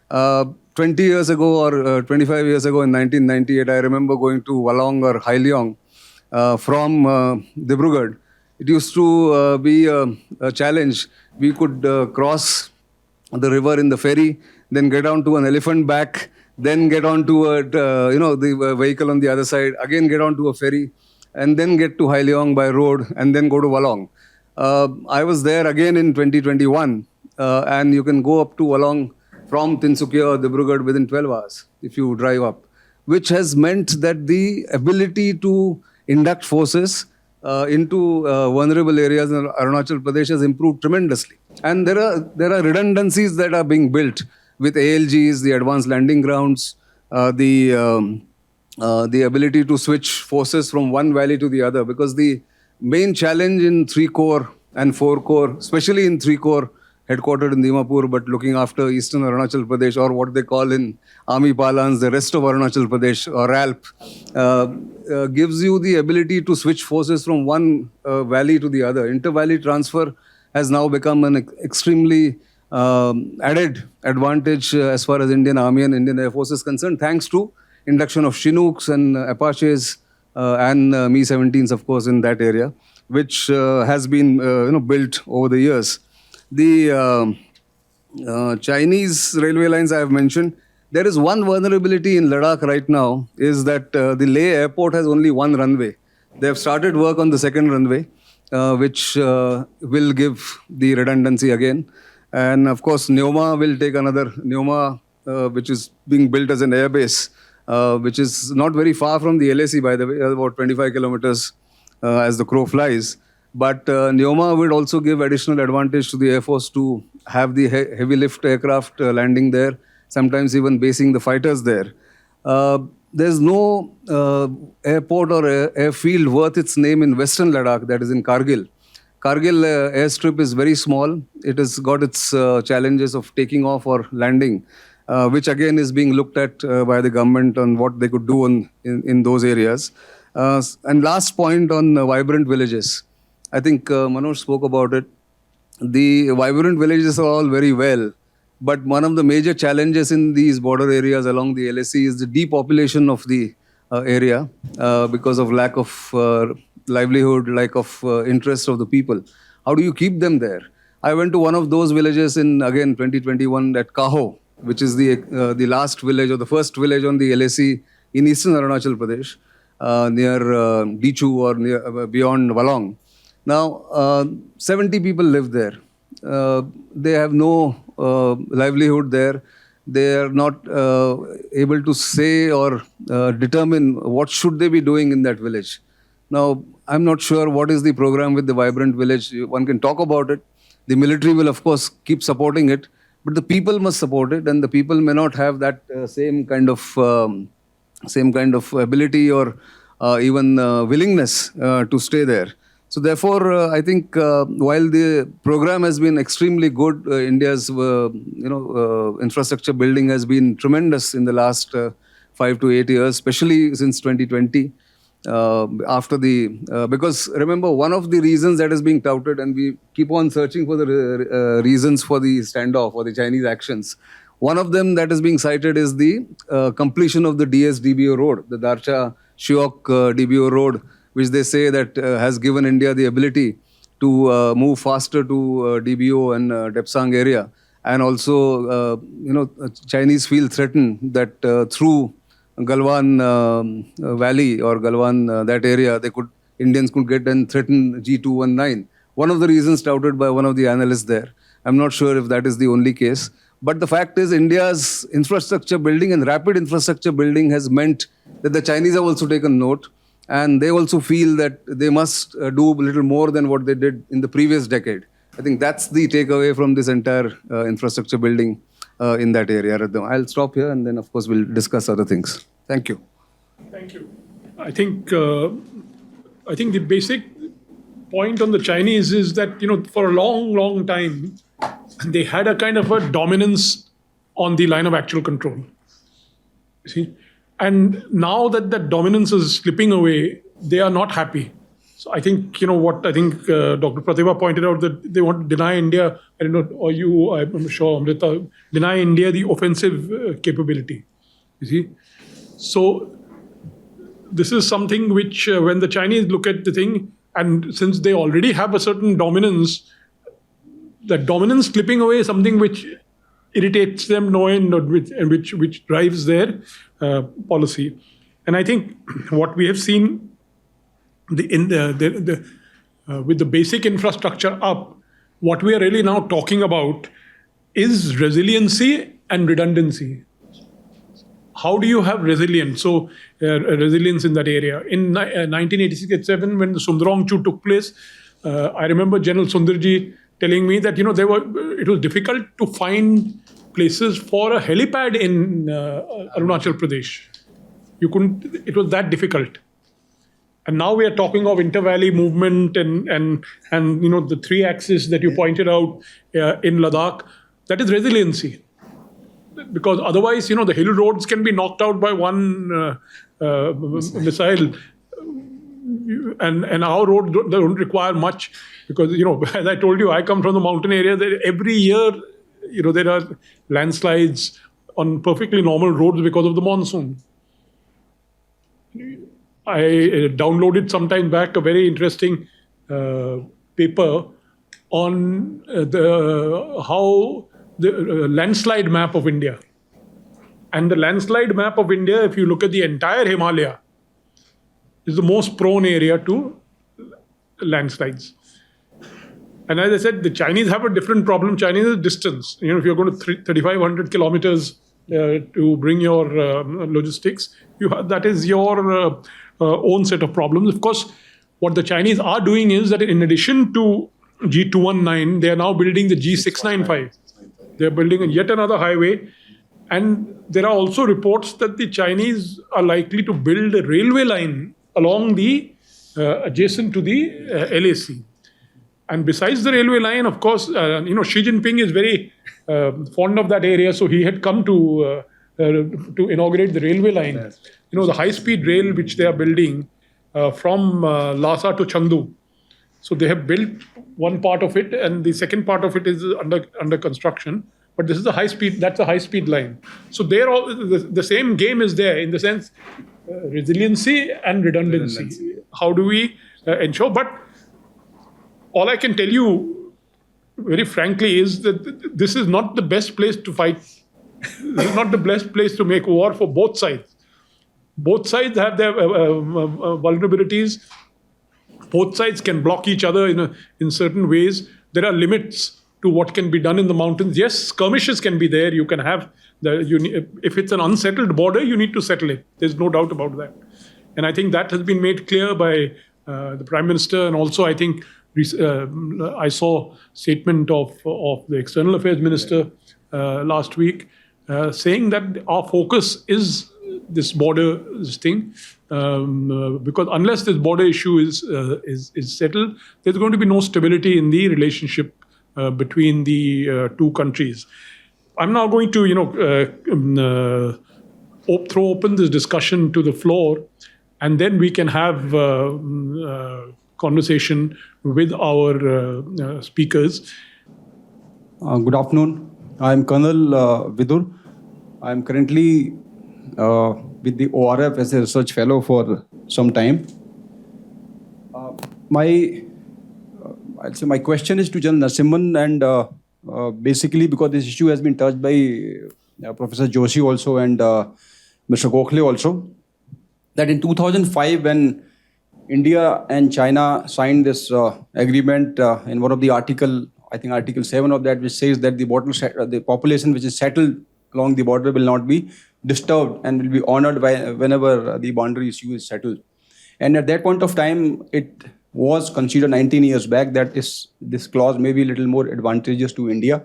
20 years ago or 25 years ago in 1998, I remember going to Walong or Haileong from Dibrugarh. It used to be a challenge. We could cross the river in the ferry, then get on to an elephant back, then get on to the vehicle on the other side, again get on to a ferry, and then get to Haileong by road, and then go to Walong. I was there again in 2021, and you can go up to Walong from Tinsukia or Dibrugarh within 12 hours if you drive up, which has meant that the ability to induct forces into vulnerable areas in Arunachal Pradesh has improved tremendously. And there are redundancies that are being built with ALGs, the advanced landing grounds, the ability to switch forces from one valley to the other, because the main challenge in 3 Corps and 4 Corps, especially in 3 Corps, headquartered in Dimapur, but looking after eastern Arunachal Pradesh, or what they call in army parlance, the rest of Arunachal Pradesh, or RALP, gives you the ability to switch forces from one valley to the other. Inter-valley transfer has now become an extremely added advantage as far as Indian Army and Indian Air Force is concerned, thanks to induction of Chinooks and Apaches and Mi-17s, of course, in that area, which has been built over the years. The Chinese railway lines I have mentioned, there is one vulnerability in Ladakh right now, is that the Leh airport has only one runway. They have started work on the second runway, which will give the redundancy again. And of course, Neoma will take another, Neoma, which is being built as an airbase, which is not very far from the LAC, by the way, about 25 kilometers as the crow flies. But Neoma would also give additional advantage to the Air Force to have the heavy lift aircraft landing there, sometimes even basing the fighters there. There's no airport or airfield worth its name in Western Ladakh, that is in Kargil. Kargil airstrip is very small. It has got its challenges of taking off or landing, which again is being looked at by the government on what they could do in those areas. And last point on vibrant villages. I think Manoj spoke about it. The vibrant villages are all very well, but one of the major challenges in these border areas along the LAC is the depopulation of the area because of lack of livelihood, lack of interest of the people. How do you keep them there? I went to one of those villages in, again, 2021 at Kaho, which is the last village or the first village on the LAC in eastern Arunachal Pradesh, near Dichu or near, beyond Walong. Now, 70 people live there. They have no livelihood there. They are not able to say or determine what should they be doing in that village. Now, I'm not sure what is the program with the vibrant village. One can talk about it. The military will, of course, keep supporting it, but the people must support it, and the people may not have that same kind of ability or even willingness to stay there. So therefore, I think while the program has been extremely good, India's infrastructure building has been tremendous in the last 5 to 8 years, especially since 2020. Because remember, one of the reasons that is being touted, and we keep on searching for the reasons for the standoff or the Chinese actions. One of them that is being cited is the completion of the DS-DBO road, the Darcha-Shiok-DBO road, which they say that has given India the ability to move faster to DBO and Depsang area. And also, Chinese feel threatened that through Galwan Valley or Galwan, that area, Indians could get and threaten G219. One of the reasons touted by one of the analysts there. I'm not sure if that is the only case. But the fact is, India's infrastructure building and rapid infrastructure building has meant that the Chinese have also taken note. And they also feel that they must do a little more than what they did in the previous decade. I think that's the takeaway from this entire infrastructure building in that area. I'll stop here and then, of course, we'll discuss other things. Thank you. Thank you. I think the basic point on the Chinese is that, for a long, long time, they had a kind of a dominance on the line of actual control. See? And now that that dominance is slipping away, they are not happy. So I think, Dr. Pratibha pointed out that they want to deny India, I don't know, or you, I'm sure, Amrita, deny India the offensive capability. You see? So this is something which, when the Chinese look at the thing, and since they already have a certain dominance, that dominance slipping away is something which irritates them no end, which drives their policy. And I think what we have seen with the basic infrastructure up, what we are really now talking about is resiliency and redundancy. How do you have resilience? So resilience in that area. In 1986-87, when the Sundarongchu took place, I remember General Sundarji telling me that it was difficult to find places for a helipad in Arunachal Pradesh. You couldn't. It was that difficult. And now we are talking of inter-valley movement and the 3 axis that you pointed out in Ladakh. That is resiliency. Because otherwise, the hill roads can be knocked out by one missile. And our road don't require much because, as I told you, I come from the mountain area. Every year, there are landslides on perfectly normal roads because of the monsoon. I downloaded some time back a very interesting paper on how the landslide map of India. And the landslide map of India, if you look at the entire Himalaya, is the most prone area to landslides. And as I said, the Chinese have a different problem. Chinese is distance. If you're going to 3,500 kilometers to bring your logistics, that is your own set of problems. Of course, what the Chinese are doing is that in addition to G219, they are now building the G695. They're building yet another highway. And there are also reports that the Chinese are likely to build a railway line along the adjacent to the LAC. And besides the railway line, of course, Xi Jinping is very fond of that area. So he had come to inaugurate the railway line. The high-speed rail which they are building from Lhasa to Chengdu. So they have built one part of it, and the second part of it is under construction. But this is a high-speed. That's a high-speed line. So they're all the same game is there in the sense resiliency and redundancy. How do we ensure? But all I can tell you, very frankly, is that this is not the best place to fight. This is not the best place to make war for both sides. Both sides have their vulnerabilities. Both sides can block each other in certain ways. There are limits to what can be done in the mountains. Yes, skirmishes can be there. You can have if it's an unsettled border, you need to settle it. There's no doubt about that. And I think that has been made clear by the Prime Minister, and also I think I saw a statement of the External Affairs Minister last week saying that our focus is this border thing, because unless this border issue is settled, there's going to be no stability in the relationship between the two countries. I'm now going to throw open this discussion to the floor, and then we can have conversation with our speakers. Good afternoon. I am Colonel Vidur. I am currently with the ORF as a research fellow for some time. My question is to General Narasimhan, and basically because this issue has been touched by Professor Joshi also and Mr. Gokhale also, that in 2005 when India and China signed this agreement in one of the article, I think Article 7 of that, which says that the population which is settled along the border will not be disturbed and will be honored by whenever the boundary issue is settled. And at that point of time, it was considered 19 years back that this clause may be a little more advantageous to India,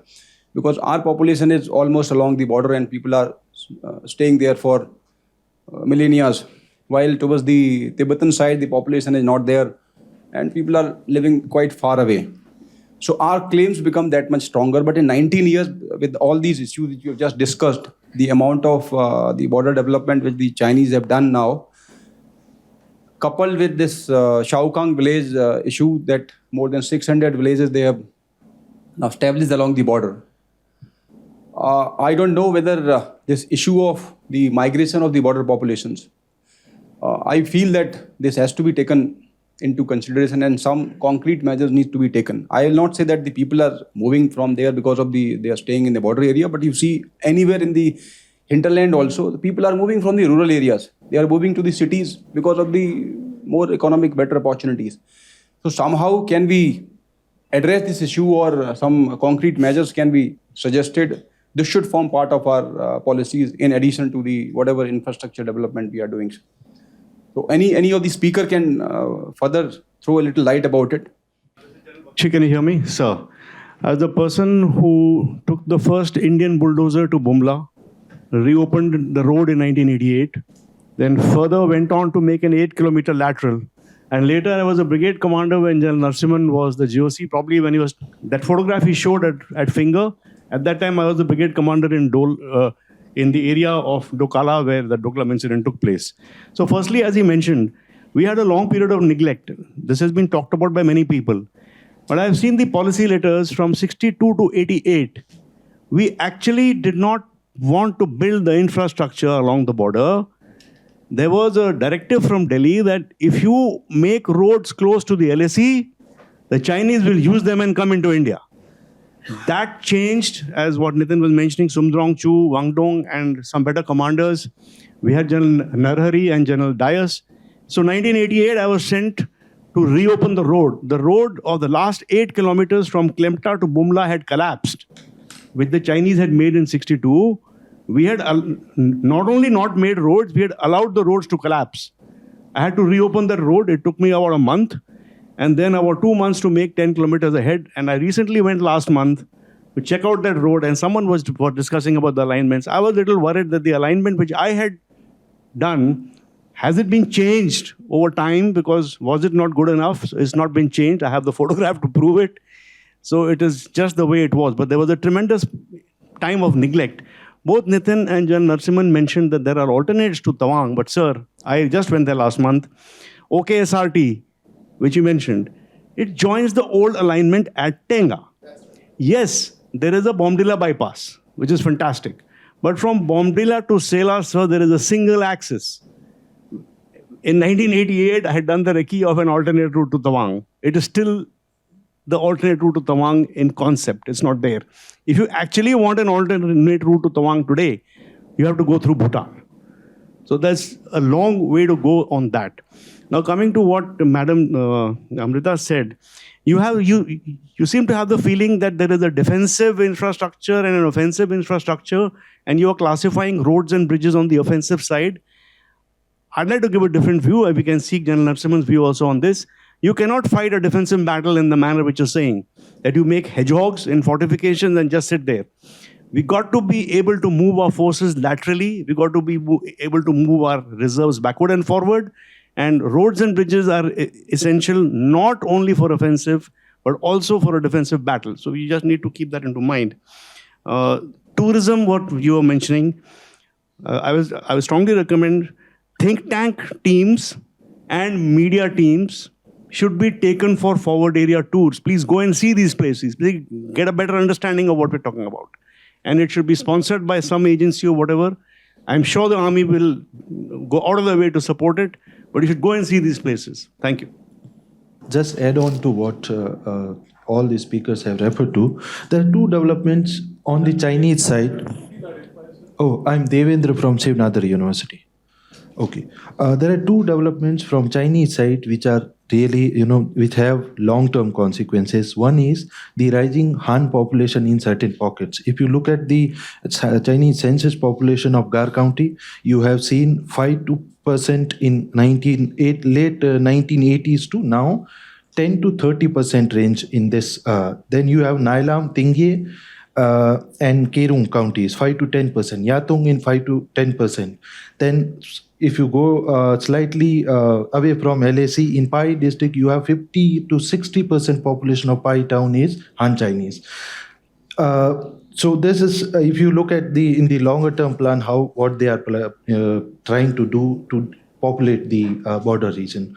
because our population is almost along the border and people are staying there for millennia, while towards the Tibetan side, the population is not there and people are living quite far away. So our claims become that much stronger. But in 19 years, with all these issues that you have just discussed, the amount of the border development which the Chinese have done now, coupled with this Shaokang village issue, that more than 600 villages they have now established along the border. I don't know whether this issue of the migration of the border populations, I feel that this has to be taken into consideration and some concrete measures need to be taken. I will not say that the people are moving from there because of they are staying in the border area, but you see anywhere in the hinterland also, the people are moving from the rural areas. They are moving to the cities because of the more economic, better opportunities. So somehow can we address this issue, or some concrete measures can be suggested? This should form part of our policies in addition to the whatever infrastructure development we are doing. So any of the speaker can further throw a little light about it. Can you hear me, sir? As the person who took the first Indian bulldozer to Bumla, reopened the road in 1988, then further went on to make an 8-kilometer lateral. And later I was a brigade commander when General Narasimhan was the GOC, probably when he was, that photograph he showed at Finger. At that time I was the brigade commander in in the area of Dokala where the Doklam incident took place. So firstly, as he mentioned, we had a long period of neglect. This has been talked about by many people. But I have seen the policy letters from 62 to 88. We actually did not want to build the infrastructure along the border. There was a directive from Delhi that if you make roads close to the LAC, the Chinese will use them and come into India. That changed, as what Nitin was mentioning, Sumdrong Chu, Wang Dong, and some better commanders. We had General Narhari and General Dias. So 1988, I was sent to reopen the road. The road of the last 8 kilometers from Klemta to Bumla had collapsed, which the Chinese had made in 62. We had not only not made roads, we had allowed the roads to collapse. I had to reopen that road. It took me about a month. And then about 2 months to make 10 kilometers ahead. And I recently went last month to check out that road, and someone was discussing about the alignments. I was a little worried that the alignment which I had done, has it been changed over time? Because was it not good enough? It's not been changed. I have the photograph to prove it. So it is just the way it was. But there was a tremendous time of neglect. Both Nitin and General Narasimhan mentioned that there are alternates to Tawang. But sir, I just went there last month. OKSRT, which you mentioned, it joins the old alignment at Tenga. Yes, there is a Bomdila bypass, which is fantastic. But from Bomdila to Sela, sir, there is a single axis. In 1988, I had done the recce of an alternate route to Tawang. It is still the alternate route to Tawang in concept. It's not there. If you actually want an alternate route to Tawang today, you have to go through Bhutan. So there's a long way to go on that. Now coming to what Madam Amrita said, you seem to have the feeling that there is a defensive infrastructure and an offensive infrastructure, and you are classifying roads and bridges on the offensive side. I'd like to give a different view. We can seek General Narasimhan's view also on this. You cannot fight a defensive battle in the manner which you're saying, that you make hedgehogs in fortifications and just sit there. We got to be able to move our forces laterally. We got to be able to move our reserves backward and forward. And roads and bridges are essential not only for offensive, but also for a defensive battle. So we just need to keep that into mind. Tourism, what you were mentioning, I would strongly recommend think tank teams and media teams should be taken for forward area tours. Please go and see these places. Please get a better understanding of what we're talking about. And it should be sponsored by some agency or whatever. I'm sure the army will go out of the way to support it, but you should go and see these places. Thank you. Just add on to what all the speakers have referred to. There are two developments on the Chinese side. Oh, I'm Devendra from Shivnadar University. Okay. There are two developments from Chinese side which are really, which have long-term consequences. One is the rising Han population in certain pockets. If you look at the Chinese census population of Gar County, you have seen 5% in late 1980s to now 10 to 30% range in this. Then you have Nailam, Tingye, and Kerung counties, 5 to 10%. Yatung in 5 to 10%. Then if you go slightly away from LAC, in Pai district, you have 50 to 60% population of Pai town is Han Chinese. So this is, if you look at in the longer term plan, what they are trying to do to populate the border region.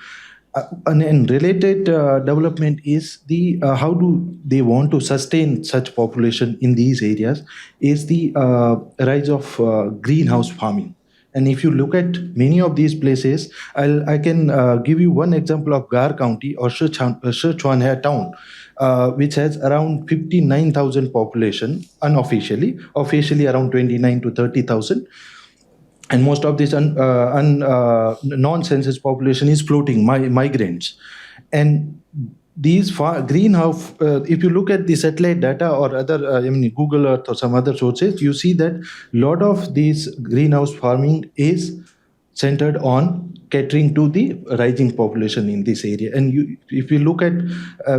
And related development is the how do they want to sustain such population in these areas is the rise of greenhouse farming. And if you look at many of these places, I can give you one example of Gar County or Sichuan town, which has around 59,000 population unofficially, officially around 29 to 30,000. And most of this non-census population is floating migrants. And these greenhouse, if you look at the satellite data or other, Google Earth or some other sources, you see that a lot of these greenhouse farming is centered on catering to the rising population in this area. And if you look at,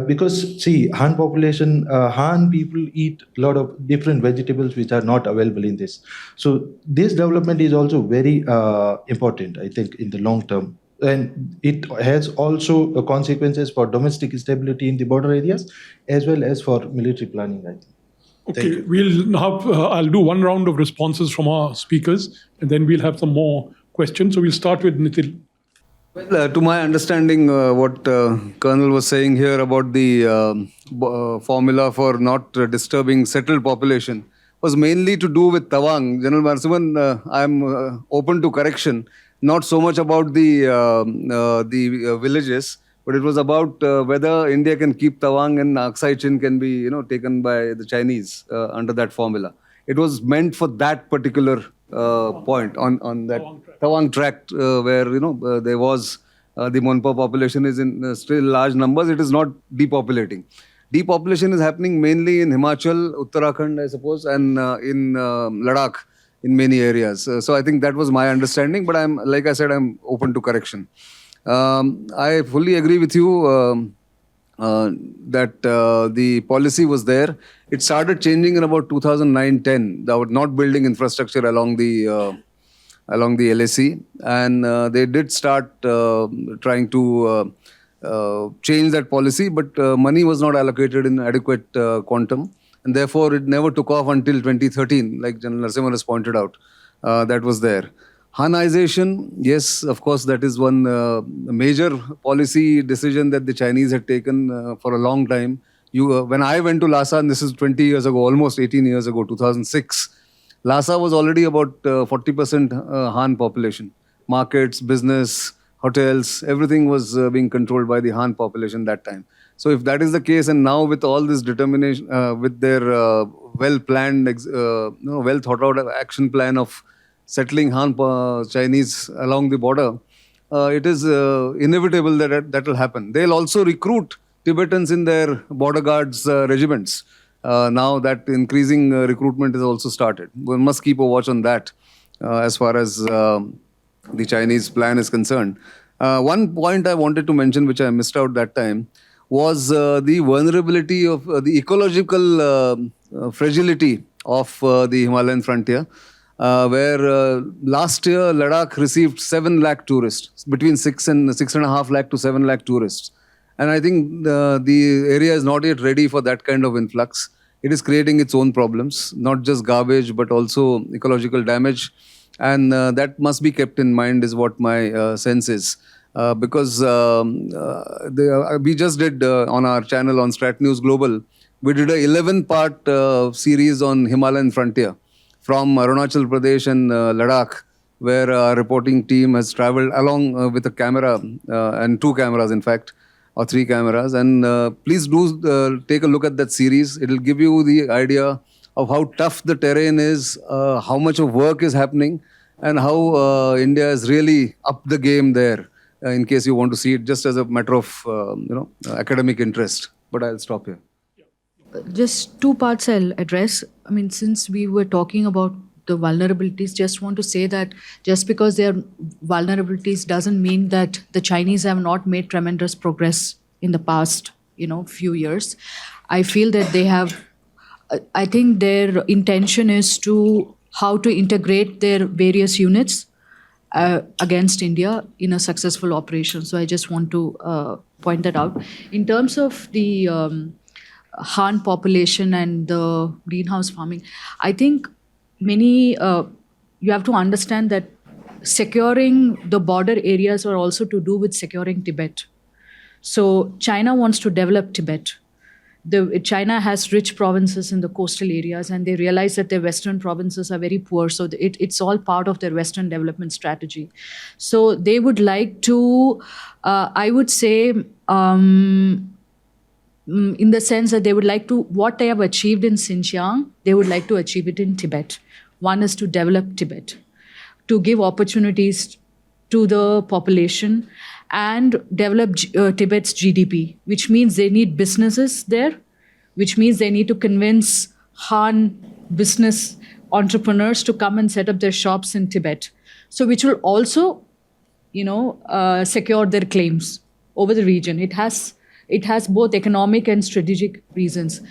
because see, Han population, Han people eat a lot of different vegetables which are not available in this. So this development is also very important, I think, in the long term. And it has also consequences for domestic stability in the border areas as well as for military planning, I think. Okay, we'll now, I'll do one round of responses from our speakers, and then we'll have some more questions. So we'll start with Nitin. Well, to my understanding, what Colonel was saying here about the formula for not disturbing settled population was mainly to do with Tawang. General Narasimhan, I'm open to correction. Not so much about the villages, but it was about whether India can keep Tawang and Aksai Chin can be taken by the Chinese under that formula. It was meant for that particular point on that Tawang tract where there was the Monpa population is in still large numbers. It is not depopulating. Depopulation is happening mainly in Himachal, Uttarakhand, I suppose, and in Ladakh in many areas. So I think that was my understanding. But like I said, I'm open to correction. I fully agree with you that the policy was there. It started changing in about 2009-10. They were not building infrastructure along the LAC, and they did start trying to change that policy, but money was not allocated in adequate quantum, and therefore it never took off until 2013, like General Narasimhan has pointed out. That was there. Hanization, yes, of course, that is one major policy decision that the Chinese had taken for a long time. When I went to Lhasa, and this is 20 years ago, almost 18 years ago, 2006, Lhasa was already about 40% Han population. Markets, business, hotels, everything was being controlled by the Han population that time. So if that is the case, and now with all this determination, with their well-planned, well thought-out action plan of settling Han Chinese along the border, it is inevitable that will happen. They'll also recruit Tibetans in their border guards regiments. Now that increasing recruitment is also started. We must keep a watch on that as far as the Chinese plan is concerned. One point I wanted to mention, which I missed out that time, was the vulnerability of the ecological fragility of the Himalayan frontier, where last year Ladakh received 7 lakh tourists, between 6.5 lakh to 7 lakh tourists. And I think the area is not yet ready for that kind of influx. It is creating its own problems, not just garbage, but also ecological damage. And that must be kept in mind is what my sense is. Because we just did on our channel on Strat News Global, we did a 11-part series on Himalayan frontier from Arunachal Pradesh and Ladakh, where our reporting team has traveled along with a camera and 2 cameras, in fact, or 3 cameras. And please do take a look at that series. It will give you the idea of how tough the terrain is, how much of work is happening, and how India has really upped the game there. In case you want to see it just as a matter of academic interest. But I'll stop here. Just 2 parts I'll address. I mean, since we were talking about the vulnerabilities, just want to say that just because there are vulnerabilities doesn't mean that the Chinese have not made tremendous progress in the past, few years. I feel that they have, I think their intention is how to integrate their various units against India in a successful operation. So I just want to point that out. In terms of the Han population and the greenhouse farming, I think you have to understand that securing the border areas are also to do with securing Tibet. So China wants to develop Tibet. China has rich provinces in the coastal areas, and they realize that their western provinces are very poor. So it's all part of their Western development strategy. So they would like to, I would say, in the sense that they would like to, what they have achieved in Xinjiang, they would like to achieve it in Tibet. One is to develop Tibet, to give opportunities to the population and develop Tibet's GDP, which means they need businesses there, which means they need to convince Han business entrepreneurs to come and set up their shops in Tibet. So which will also, secure their claims over the region. It has both economic and strategic reasons.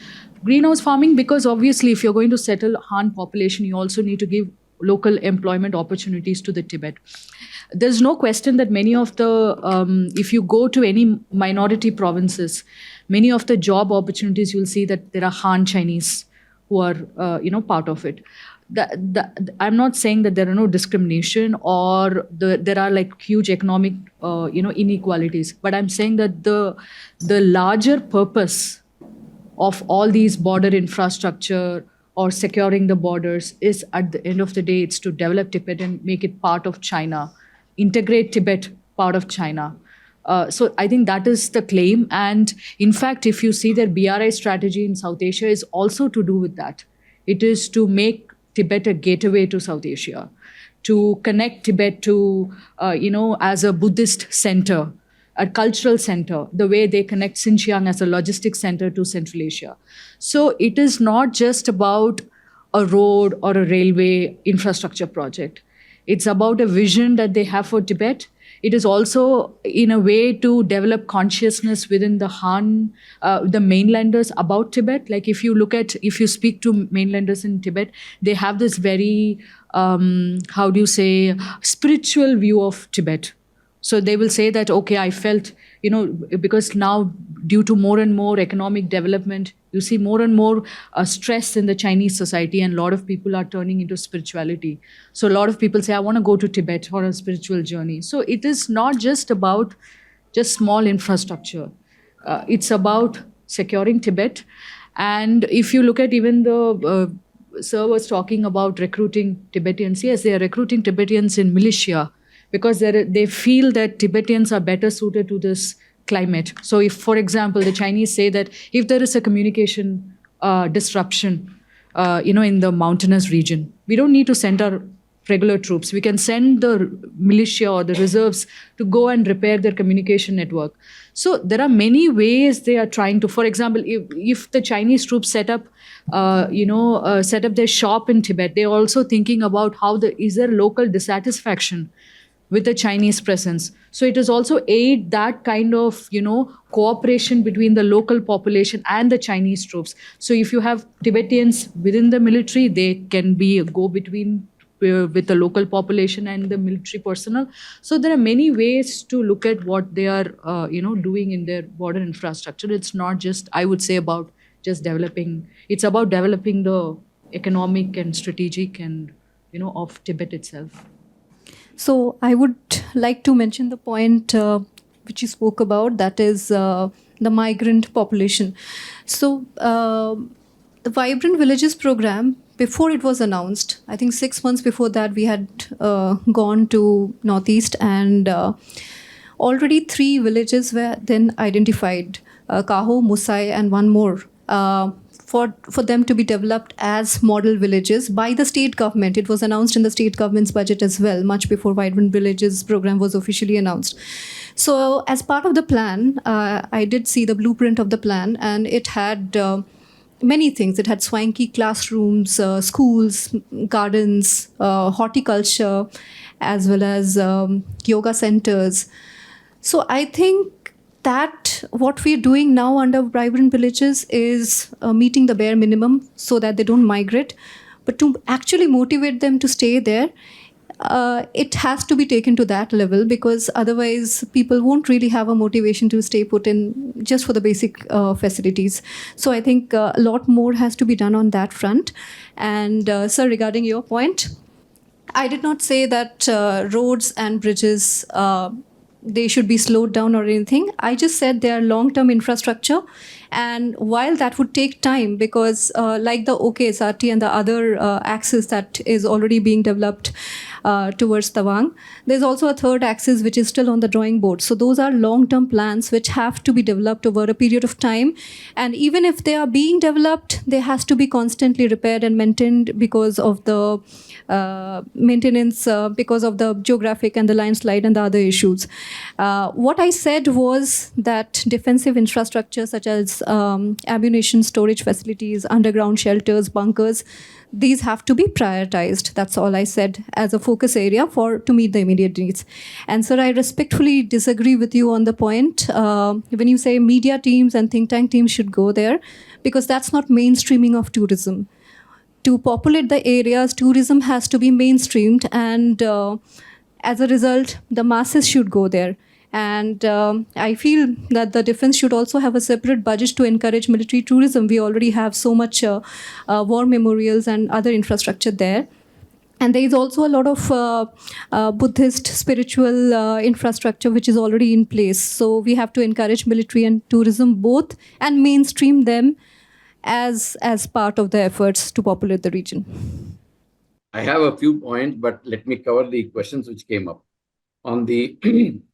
Greenhouse farming, because obviously if you're going to settle Han population, you also need to give local employment opportunities to the Tibet. There's no question that many of the, if you go to any minority provinces, many of the job opportunities, you'll see that there are Han Chinese who are, part of it. I'm not saying that there are no discrimination or there are like huge economic, inequalities, but I'm saying that the larger purpose of all these border infrastructure or securing the borders is, at the end of the day, it's to develop Tibet and make it part of China, integrate Tibet part of China. So I think that is the claim. And in fact, if you see their BRI strategy in South Asia is also to do with that. It is to make Tibet a gateway to South Asia, to connect Tibet to, as a Buddhist center, a cultural center, the way they connect Xinjiang as a logistics center to Central Asia. So it is not just about a road or a railway infrastructure project. It's about a vision that they have for Tibet. It is also, in a way, to develop consciousness within the Han, the mainlanders about Tibet. Like if you speak to mainlanders in Tibet, they have this very, spiritual view of Tibet. So they will say that, okay, I felt, because now due to more and more economic development, you see more and more stress in the Chinese society, and a lot of people are turning into spirituality. So a lot of people say, I want to go to Tibet on a spiritual journey. So it is not just about just small infrastructure. It's about securing Tibet. And if you look at even the, sir was talking about recruiting Tibetans. Yes, they are recruiting Tibetans in militia, because they feel that Tibetans are better suited to this climate. So if, for example, the Chinese say that if there is a communication disruption, in the mountainous region, we don't need to send our regular troops. We can send the militia or the reserves to go and repair their communication network. So there are many ways they are trying to, for example, if the Chinese troops set up their shop in Tibet, they're also thinking about is there local dissatisfaction with the Chinese presence. So it is also aid that kind of, cooperation between the local population and the Chinese troops. So if you have Tibetans within the military, they can go between with the local population and the military personnel. So there are many ways to look at what they are, doing in their border infrastructure. It's not just, I would say, about just developing. It's about developing the economic and strategic and, of Tibet itself. So I would like to mention the point which you spoke about, that is the migrant population. So the Vibrant Villages program, before it was announced, I think 6 months before that, we had gone to Northeast, and already 3 villages were then identified, Kaho, Musai, and one more, for them to be developed as model villages by the state government. It was announced in the state government's budget as well, much before Vibrant Villages program was officially announced. So as part of the plan, I did see the blueprint of the plan, and it had many things. It had swanky classrooms, schools, gardens, horticulture, as well as yoga centers. So I think that what we're doing now under Vibrant Villages is meeting the bare minimum so that they don't migrate. But to actually motivate them to stay there, it has to be taken to that level, because otherwise people won't really have a motivation to stay put in just for the basic facilities. So I think a lot more has to be done on that front. And sir, regarding your point, I did not say that roads and bridges they should be slowed down or anything. I just said they are long-term infrastructure, and while that would take time, because like the OKSRT and the other axis that is already being developed towards Tawang, there's also a third axis which is still on the drawing board. So those are long-term plans which have to be developed over a period of time, and even if they are being developed, they has to be constantly repaired and maintained because of the maintenance, because of the geographic and the landslide and the other issues. What I said was that defensive infrastructure such as ammunition storage facilities, underground shelters, bunkers, these have to be prioritized. That's all I said as a focus area to meet the immediate needs. And sir, I respectfully disagree with you on the point when you say media teams and think tank teams should go there, because that's not mainstreaming of tourism. To populate the areas, tourism has to be mainstreamed, and as a result, the masses should go there. And I feel that the defense should also have a separate budget to encourage military tourism. We already have so much war memorials and other infrastructure there. And there is also a lot of Buddhist spiritual infrastructure which is already in place. So we have to encourage military and tourism both and mainstream them as part of the efforts to populate the region. I have a few points, but let me cover the questions which came up. On the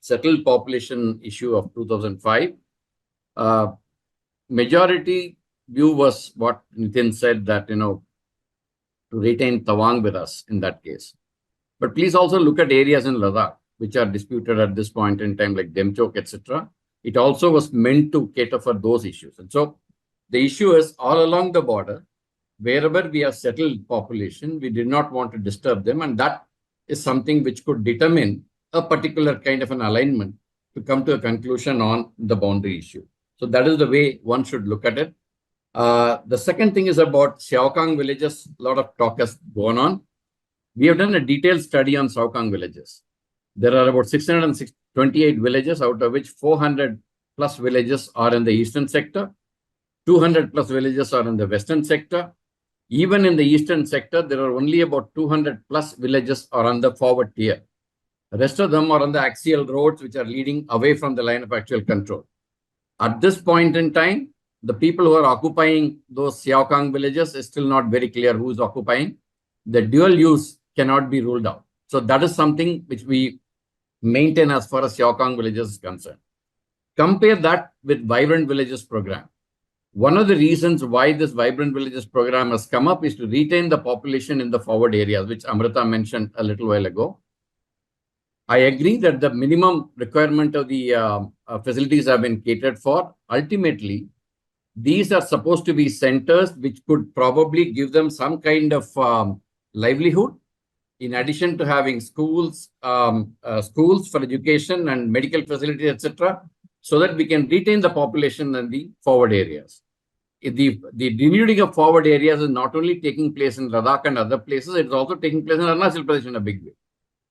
settled population issue of 2005, majority view was what Nitin said, that, to retain Tawang with us in that case. But please also look at areas in Ladakh, which are disputed at this point in time, like Demchok, etc. It also was meant to cater for those issues. And so the issue is all along the border, wherever we have settled population, we did not want to disturb them. And that is something which could determine a particular kind of an alignment to come to a conclusion on the boundary issue. So that is the way one should look at it. The second thing is about Xiaokang villages. A lot of talk has gone on. We have done a detailed study on Xiaokang villages. There are about 628 villages, out of which 400 plus villages are in the eastern sector. 200 plus villages are in the western sector. Even in the eastern sector, there are only about 200 plus villages are on the forward tier. The rest of them are on the axial roads, which are leading away from the line of actual control. At this point in time, the people who are occupying those Xiaokang villages is still not very clear who is occupying. The dual use cannot be ruled out. So that is something which we maintain as far as Xiaokang villages is concerned. Compare that with Vibrant Villages program. One of the reasons why this Vibrant Villages program has come up is to retain the population in the forward areas, which Amrita mentioned a little while ago. I agree that the minimum requirement of the facilities have been catered for. Ultimately, these are supposed to be centers which could probably give them some kind of livelihood, in addition to having schools, schools for education and medical facilities, etc., so that we can retain the population in the forward areas. The denuding of forward areas is not only taking place in Ladakh and other places, it is also taking place in Arunachal Pradesh in a big way.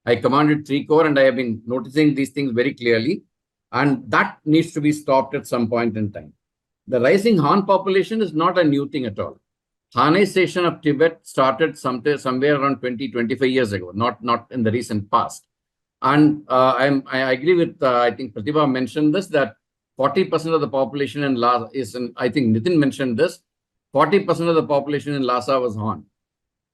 I commanded 3 Corps and I have been noticing these things very clearly, and that needs to be stopped at some point in time. The rising Han population is not a new thing at all. Hanization of Tibet started somewhere around 20-25 years ago, not in the recent past. And I agree with, I think Pratibha mentioned this, that 40% of the population in Lhasa is, I think Nitin mentioned this, 40% of the population in Lhasa was Han.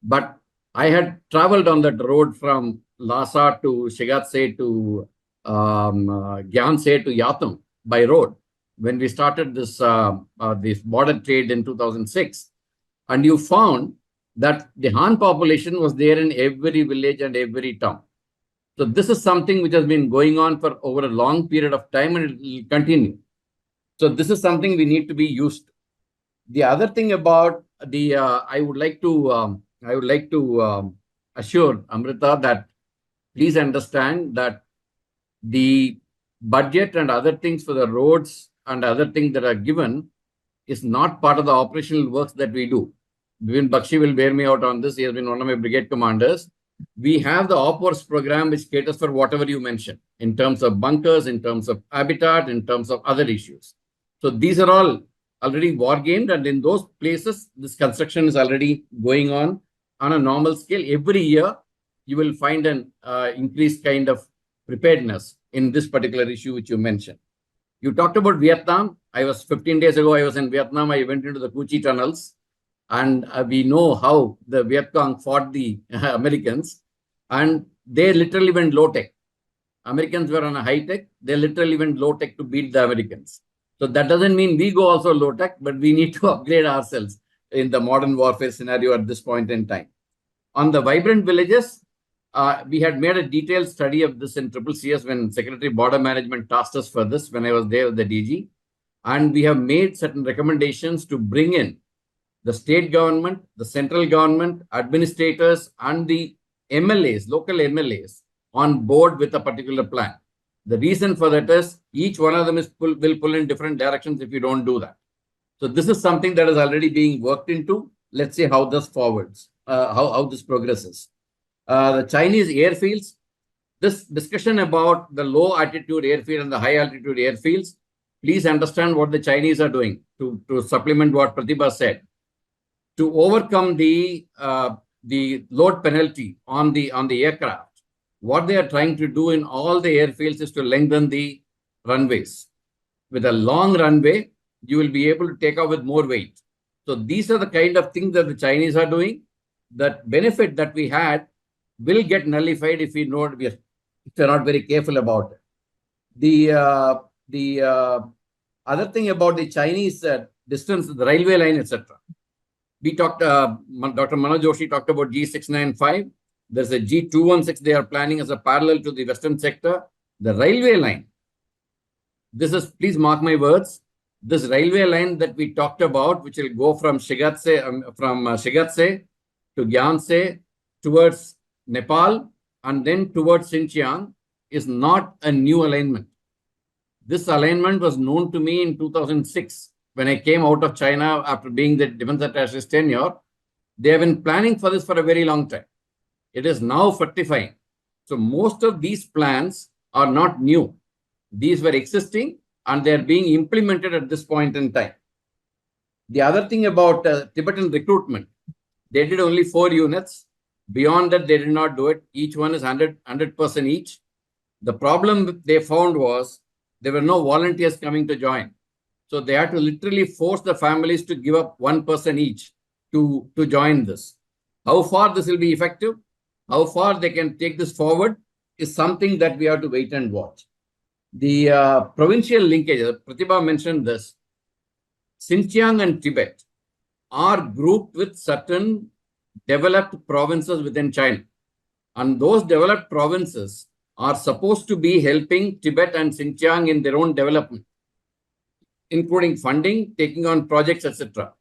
But I had traveled on that road from Lhasa to Shigatse to Gyanse to Yatung by road when we started this border trade in 2006. And you found that the Han population was there in every village and every town. So this is something which has been going on for over a long period of time, and it will continue. So this is something we need to be used to. The other thing about the, I would like to assure Amrita that please understand that the budget and other things for the roads and other things that are given is not part of the operational works that we do. Bivin Bakshi will bear me out on this. He has been one of my brigade commanders. We have the OPWORS program which caters for whatever you mentioned in terms of bunkers, in terms of habitat, in terms of other issues. So these are all already war gamed, and in those places, this construction is already going on a normal scale. Every year, you will find an increased kind of preparedness in this particular issue which you mentioned. You talked about Vietnam. 15 days ago, I was in Vietnam. I went into the Cu Chi tunnels, and we know how the Viet Cong fought the Americans, and they literally went low-tech. Americans were on a high-tech. They literally went low-tech to beat the Americans. So that doesn't mean we go also low-tech, but we need to upgrade ourselves in the modern warfare scenario at this point in time. On the vibrant villages, we had made a detailed study of this in CCCS when Secretary Border Management tasked us for this when I was there with the DG. And we have made certain recommendations to bring in the state government, the central government, administrators, and the MLAs, local MLAs, on board with a particular plan. The reason for that is each one of them will pull in different directions if you don't do that. So this is something that is already being worked into. Let's see how this forwards, how this progresses. The Chinese airfields, this discussion about the low altitude airfield and the high altitude airfields, please understand what the Chinese are doing to supplement what Pratibha said. To overcome the load penalty on the aircraft, what they are trying to do in all the airfields is to lengthen the runways. With a long runway, you will be able to take off with more weight. So these are the kind of things that the Chinese are doing. That benefit that we had will get nullified if we are not very careful about it. The other thing about the Chinese distance, the railway line, etc. We talked, Dr. Manoj Joshi talked about G695. There's a G216 they are planning as a parallel to the western sector. The railway line, this is, please mark my words, this railway line that we talked about, which will go from Shigatse to Gyanse towards Nepal and then towards Xinjiang, is not a new alignment. This alignment was known to me in 2006 when I came out of China after being the defense attaché's tenure. They have been planning for this for a very long time. It is now fructifying. So most of these plans are not new. These were existing and they are being implemented at this point in time. The other thing about Tibetan recruitment, they did only 4 units. Beyond that, they did not do it. Each one is 100% each. The problem they found was there were no volunteers coming to join. So they had to literally force the families to give up 1 person each to join this. How far this will be effective, how far they can take this forward is something that we have to wait and watch. The provincial linkage, Pratibha mentioned this, Xinjiang and Tibet are grouped with certain developed provinces within China. And those developed provinces are supposed to be helping Tibet and Xinjiang in their own development, including funding, taking on projects, etc.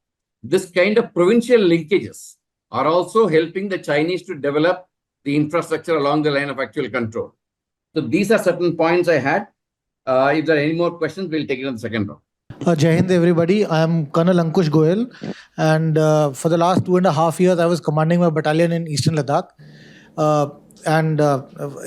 This kind of provincial linkages are also helping the Chinese to develop the infrastructure along the line of actual control. So these are certain points I had. If there are any more questions, we'll take it in the second round. Jai Hind, everybody. I am Colonel Ankush Goyal, and for the last 2.5 years, I was commanding my battalion in Eastern Ladakh.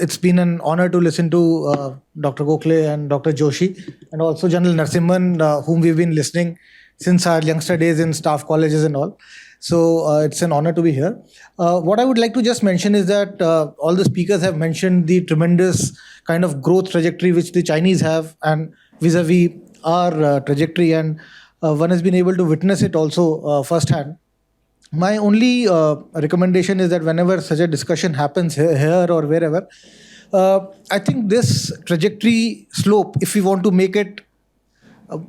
It's been an honor to listen to Dr. Gokhale and Dr. Joshi, and also General Narasimhan, whom we've been listening since our youngster days in staff colleges and all. So it's an honor to be here. What I would like to just mention is that all the speakers have mentioned the tremendous kind of growth trajectory which the Chinese have, and vis-a-vis our trajectory, and one has been able to witness it also firsthand. My only recommendation is that whenever such a discussion happens here or wherever, I think this trajectory slope, if we want to make it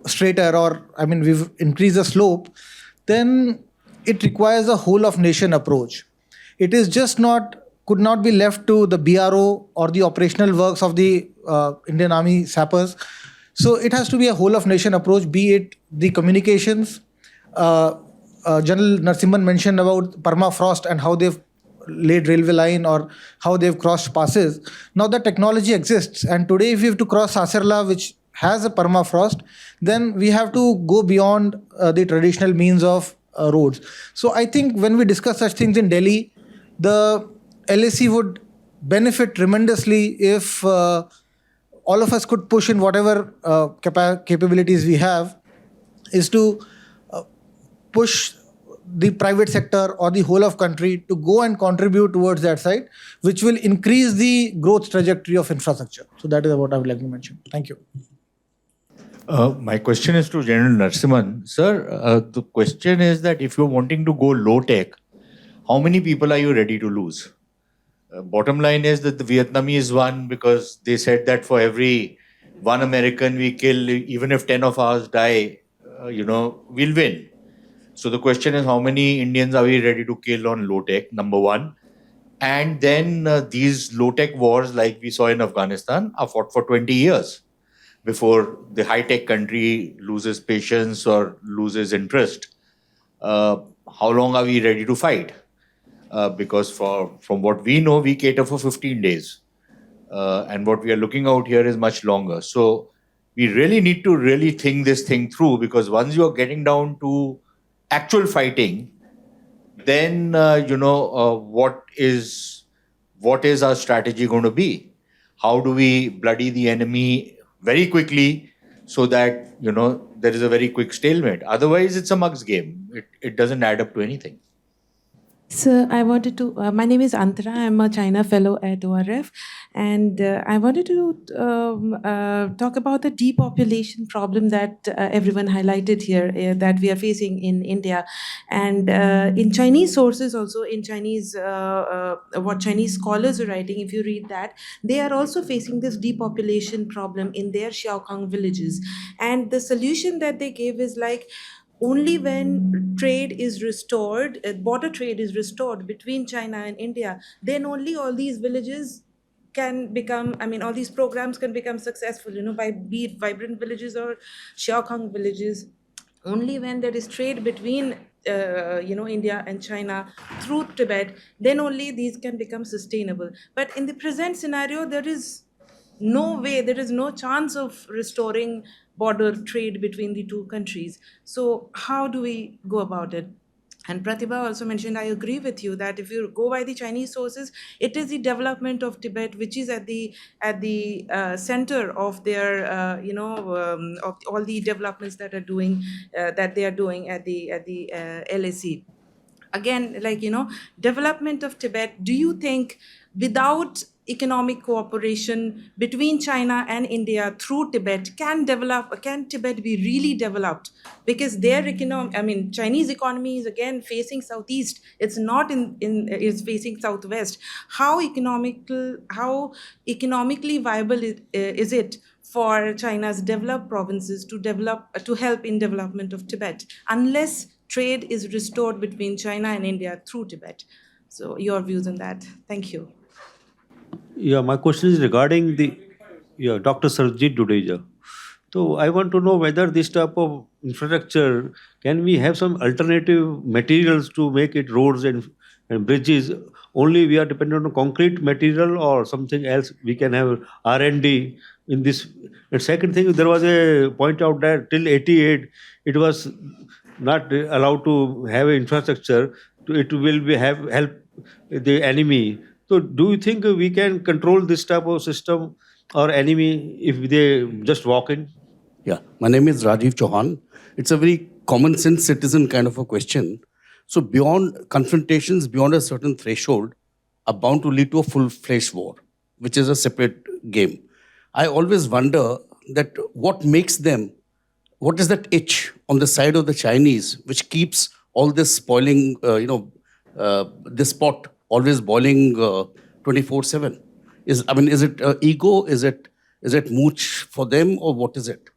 straighter, or we've increased the slope, then it requires a whole of nation approach. It is just could not be left to the BRO or the operational works of the Indian Army sappers. So it has to be a whole of nation approach, be it the communications. General Narasimhan mentioned about permafrost and how they've laid railway line or how they've crossed passes. Now the technology exists, and today if we have to cross Saserla, which has a permafrost, then we have to go beyond the traditional means of roads. So I think when we discuss such things in Delhi, the LAC would benefit tremendously if all of us could push in whatever capabilities we have, is to push the private sector or the whole of country to go and contribute towards that side, which will increase the growth trajectory of infrastructure. So that is what I would like to mention. Thank you. My question is to General Narasimhan. Sir, the question is that if you're wanting to go low tech, how many people are you ready to lose? Bottom line is that the Vietnamese won because they said that for every one American we kill, even if 10 of ours die, we'll win. So the question is, how many Indians are we ready to kill on low tech, number one? And then these low tech wars, like we saw in Afghanistan, are fought for 20 years before the high tech country loses patience or loses interest. How long are we ready to fight? Because from what we know, we cater for 15 days. And what we are looking out here is much longer. So we really need to really think this thing through, because once you're getting down to actual fighting, then, what is our strategy going to be? How do we bloody the enemy very quickly so that, there is a very quick stalemate? Otherwise, it's a mug's game. It doesn't add up to anything. So I wanted to, my name is Antara, I'm a China fellow at ORF, and I wanted to talk about the depopulation problem that everyone highlighted here that we are facing in India. And in Chinese sources also, in Chinese, what Chinese scholars are writing, if you read that, they are also facing this depopulation problem in their Xiaokang villages. And the solution that they gave is like, only when trade is restored, border trade is restored between China and India, then only all these villages can become, all these programs can become successful, by be it vibrant villages or Xiaokang villages. Only when there is trade between, India and China through Tibet, then only these can become sustainable. But in the present scenario, there is no way, there is no chance of restoring border trade between the two countries. So how do we go about it? And Pratibha also mentioned, I agree with you that if you go by the Chinese sources, it is the development of Tibet which is at the center of their, of all the developments that they are doing at the LAC. Again, development of Tibet. Do you think without economic cooperation between China and India through Tibet can Tibet be really developed? Because their Chinese economy is again facing southeast. It's not it's facing southwest. How economically viable is it for China's developed provinces to help in development of Tibet unless trade is restored between China and India through Tibet? So your views on that. Thank you. Yeah, my question is regarding Dr. Sarojit Dudeja. So I want to know whether this type of infrastructure, can we have some alternative materials to make it roads and bridges? Only we are dependent on concrete material or something else? We can have R&D in this. And second thing, there was a point out that till 88, it was not allowed to have infrastructure. It will help the enemy. So do you think we can control this type of system or enemy if they just walk in? Yeah, my name is Rajiv Chauhan. It's a very common sense citizen kind of a question. So beyond confrontations, beyond a certain threshold, are bound to lead to a full-fledged war, which is a separate game. I always wonder that what is that itch on the side of the Chinese, which keeps all this spoiling, this pot always boiling 24/7. Is it ego? Is it mooch for them, or what is it?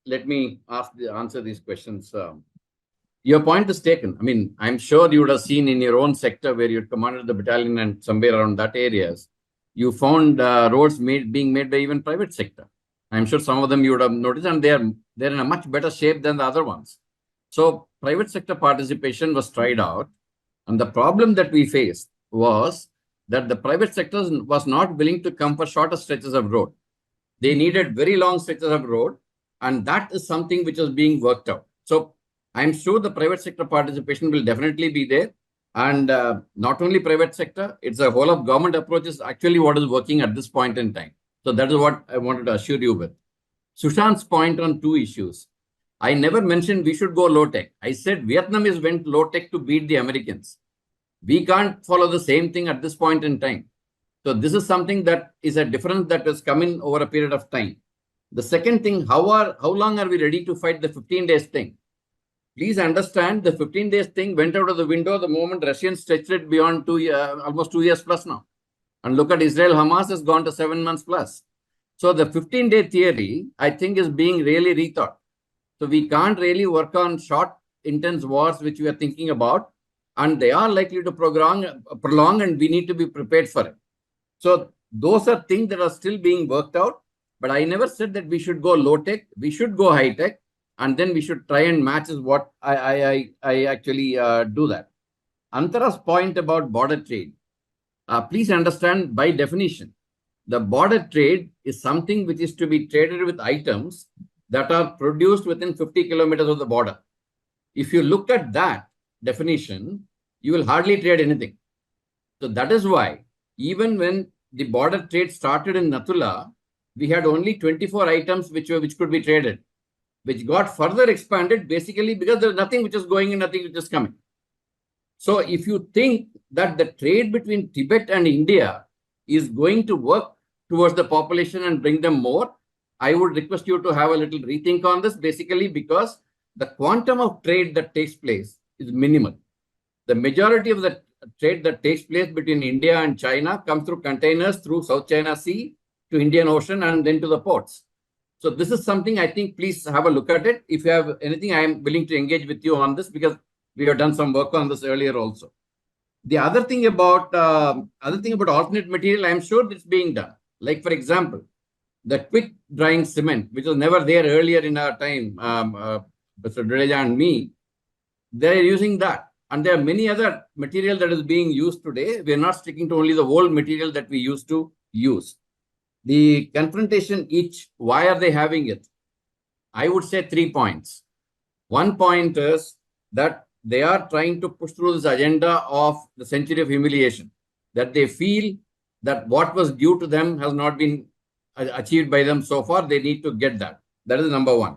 Let me answer these questions. Your point is taken. I'm sure you would have seen in your own sector where you commanded the battalion and somewhere around that areas, you found roads being made by even private sector. I'm sure some of them you would have noticed, and they're in a much better shape than the other ones. So private sector participation was tried out. And the problem that we faced was that the private sector was not willing to come for shorter stretches of road. They needed very long stretches of road, and that is something which is being worked out. So I'm sure the private sector participation will definitely be there. And not only private sector, it's a whole of government approach is actually what is working at this point in time. So that is what I wanted to assure you with. Sushant's point on two issues. I never mentioned we should go low-tech. I said Vietnam went low-tech to beat the Americans. We can't follow the same thing at this point in time. So this is something that is a difference that is coming over a period of time. The second thing, how long are we ready to fight the 15 days thing? Please understand the 15 days thing went out of the window the moment Russians stretched it beyond almost 2 years plus now. And look at Israel, Hamas has gone to 7 months plus. So the 15-day theory, I think, is being really rethought. So we can't really work on short, intense wars, which we are thinking about. And they are likely to prolong, and we need to be prepared for it. So those are things that are still being worked out. But I never said that we should go low-tech. We should go high-tech. And then we should try and match is what I actually do that. Antara's point about border trade. Please understand, by definition, the border trade is something which is to be traded with items that are produced within 50 kilometers of the border. If you look at that definition, you will hardly trade anything. So that is why, even when the border trade started in Nathula, we had only 24 items which could be traded, which got further expanded basically because there's nothing which is going in, nothing which is coming. So if you think that the trade between Tibet and India is going to work towards the population and bring them more, I would request you to have a little rethink on this, basically because the quantum of trade that takes place is minimal. The majority of the trade that takes place between India and China comes through containers through South China Sea to Indian Ocean and then to the ports. So this is something I think, please have a look at it. If you have anything, I am willing to engage with you on this because we have done some work on this earlier also. The other thing about alternate material, I am sure it's being done. Like, for example, the quick drying cement, which was never there earlier in our time, Mr. Dudeja and me, they're using that. And there are many other material that is being used today. We're not sticking to only the old material that we used to use. The confrontation each, why are they having it? I would say 3 points. One point is that they are trying to push through this agenda of the century of humiliation, that they feel that what was due to them has not been achieved by them so far. They need to get that. That is number one.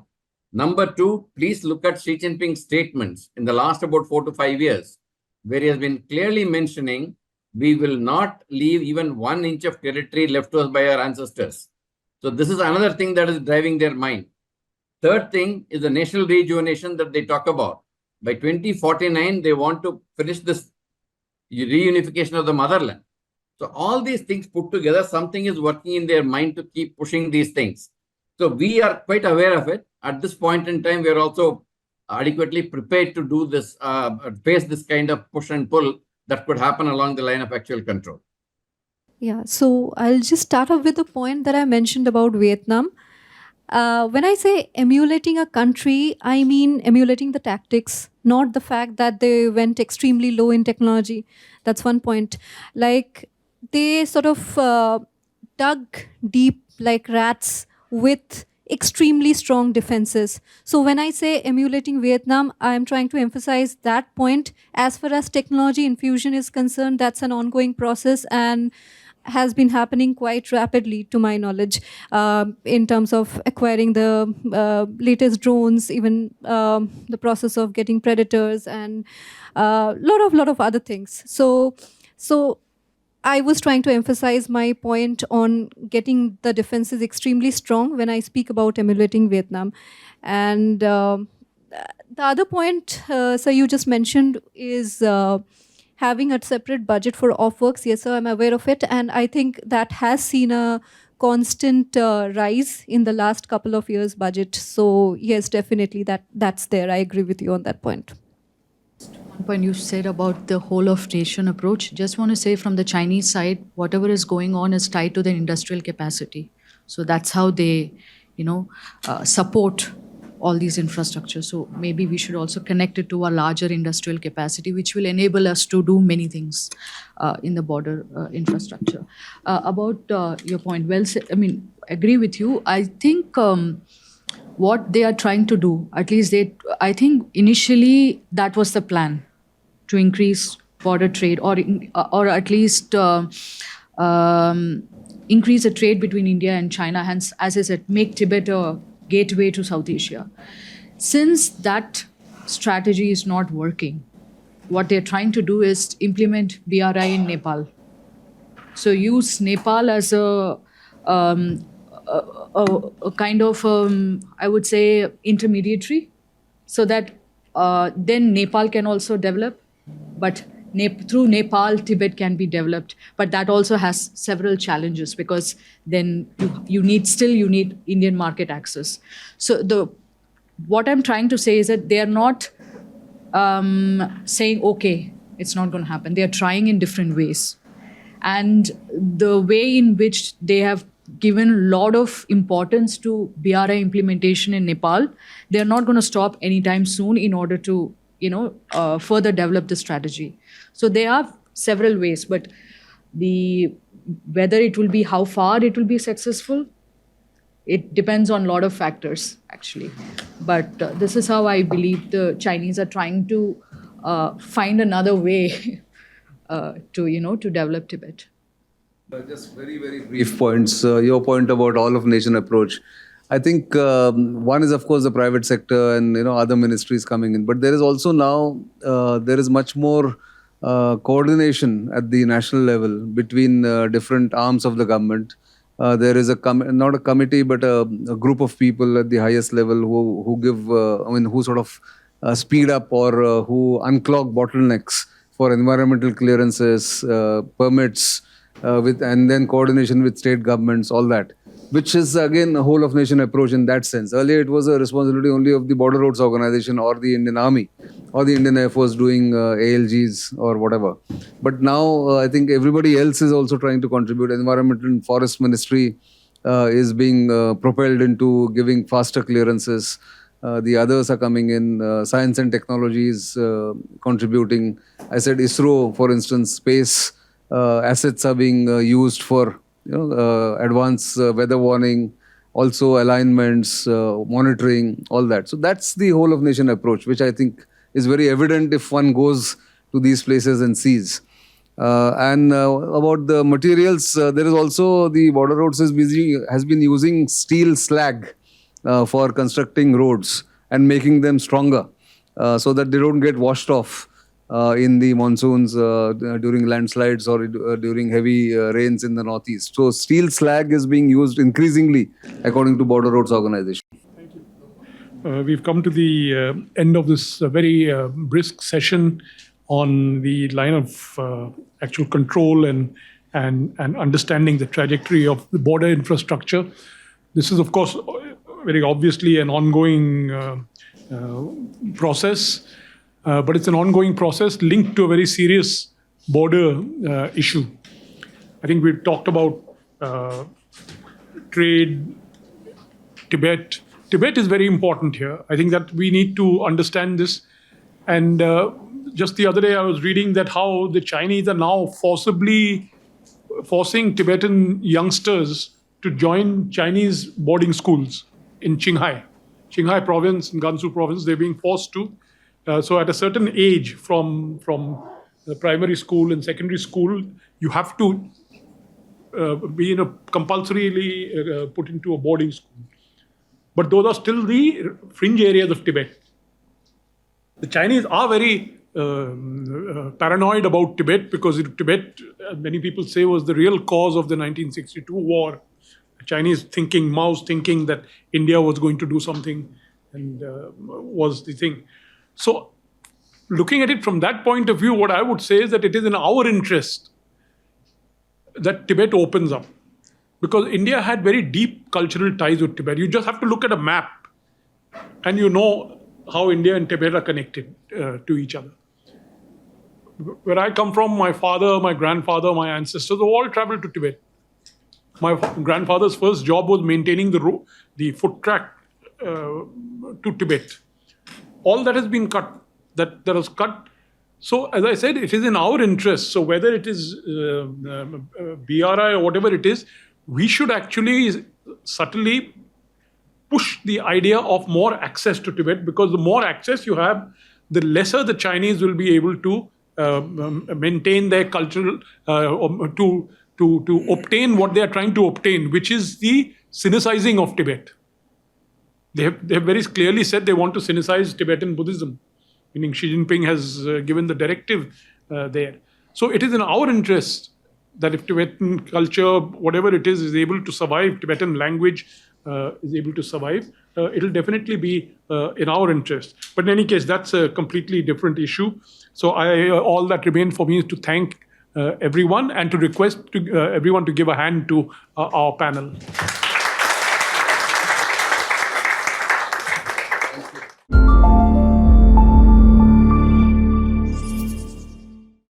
Number two, please look at Xi Jinping's statements in the last about 4 to 5 years, where he has been clearly mentioning we will not leave even 1 inch of territory left to us by our ancestors. So this is another thing that is driving their mind. Third thing is the national rejuvenation that they talk about. By 2049, they want to finish this reunification of the motherland. So all these things put together, something is working in their mind to keep pushing these things. So we are quite aware of it. At this point in time, we are also adequately prepared to do this, face this kind of push and pull that could happen along the line of actual control. Yeah, so I'll just start off with the point that I mentioned about Vietnam. When I say emulating a country, I mean emulating the tactics, not the fact that they went extremely low in technology. That's one point. Like, they sort of dug deep like rats with extremely strong defenses. So when I say emulating Vietnam, I'm trying to emphasize that point. As far as technology infusion is concerned, that's an ongoing process and has been happening quite rapidly, to my knowledge, in terms of acquiring the latest drones, even the process of getting predators and a lot of other things. So I was trying to emphasize my point on getting the defenses extremely strong when I speak about emulating Vietnam. And the other point, sir, you just mentioned is having a separate budget for off-works. Yes, sir, I'm aware of it. And I think that has seen a constant rise in the last couple of years' budget. So yes, definitely that's there. I agree with you on that point. One point you said about the whole of nation approach. Just want to say from the Chinese side, whatever is going on is tied to their industrial capacity. So that's how they, support all these infrastructures. So maybe we should also connect it to a larger industrial capacity, which will enable us to do many things in the border infrastructure. About your point, well, agree with you. I think what they are trying to do, at least I think initially that was the plan, to increase border trade or at least increase the trade between India and China, hence, as I said, make Tibet a gateway to South Asia. Since that strategy is not working, what they're trying to do is implement BRI in Nepal. So use Nepal as a kind of, I would say, intermediary, so that then Nepal can also develop. But through Nepal, Tibet can be developed. But that also has several challenges, because then you need Indian market access. So what I'm trying to say is that they are not saying, okay, it's not going to happen. They are trying in different ways. And the way in which they have given a lot of importance to BRI implementation in Nepal, they're not going to stop anytime soon in order to, further develop the strategy. So there are several ways, but whether it will be, how far it will be successful, it depends on a lot of factors, actually. But this is how I believe the Chinese are trying to find another way to develop Tibet. Just very, very brief points. Your point about all-of-nation approach. I think one is, of course, the private sector and other ministries coming in. But there is also now, there is much more coordination at the national level between different arms of the government. There is not a committee, but a group of people at the highest level who give, who sort of speed up or who unclog bottlenecks for environmental clearances, permits, and then coordination with state governments, all that, which is again a whole of nation approach in that sense. Earlier it was a responsibility only of the Border Roads Organization or the Indian Army or the Indian Air Force doing ALGs or whatever. But now I think everybody else is also trying to contribute. Environmental and Forest Ministry is being propelled into giving faster clearances. The others are coming in. Science and technology is contributing. I said ISRO, for instance, space assets are being used for advanced weather warning, also alignments, monitoring, all that. So that's the whole of nation approach, which I think is very evident if one goes to these places and sees. And about the materials, there is also the Border Roads has been using steel slag for constructing roads and making them stronger so that they don't get washed off in the monsoons, during landslides or during heavy rains in the northeast. So steel slag is being used increasingly according to Border Roads Organization. Thank you. We've come to the end of this very brisk session on the line of actual control and understanding the trajectory of the border infrastructure. This is, of course, very obviously an ongoing process. But it's an ongoing process linked to a very serious border issue. I think we've talked about trade, Tibet. Tibet is very important here. I think that we need to understand this. And just the other day, I was reading that how the Chinese are now forcing Tibetan youngsters to join Chinese boarding schools in Qinghai province, in Gansu province. They're being forced to. So at a certain age, from the primary school and secondary school, you have to be compulsorily put into a boarding school. But those are still the fringe areas of Tibet. The Chinese are very paranoid about Tibet because Tibet, many people say, was the real cause of the 1962 war. Chinese thinking, Mao's thinking that India was going to do something and was the thing. So looking at it from that point of view, what I would say is that it is in our interest that Tibet opens up. Because India had very deep cultural ties with Tibet. You just have to look at a map and you know how India and Tibet are connected to each other. Where I come from, my father, my grandfather, my ancestors all traveled to Tibet. My grandfather's first job was maintaining the foot track to Tibet. All that has been cut. That was cut. So, as I said, it is in our interest. So, whether it is BRI or whatever it is, we should actually subtly push the idea of more access to Tibet, because the more access you have, the lesser the Chinese will be able to maintain their cultural, to obtain what they are trying to obtain, which is the Sinicizing of Tibet. They have very clearly said they want to Sinicize Tibetan Buddhism, meaning Xi Jinping has given the directive there. So it is in our interest that if Tibetan culture, whatever it is able to survive, Tibetan language is able to survive, it'll definitely be in our interest. But in any case, that's a completely different issue. So all that remains for me is to thank everyone and to request everyone to give a hand to our panel.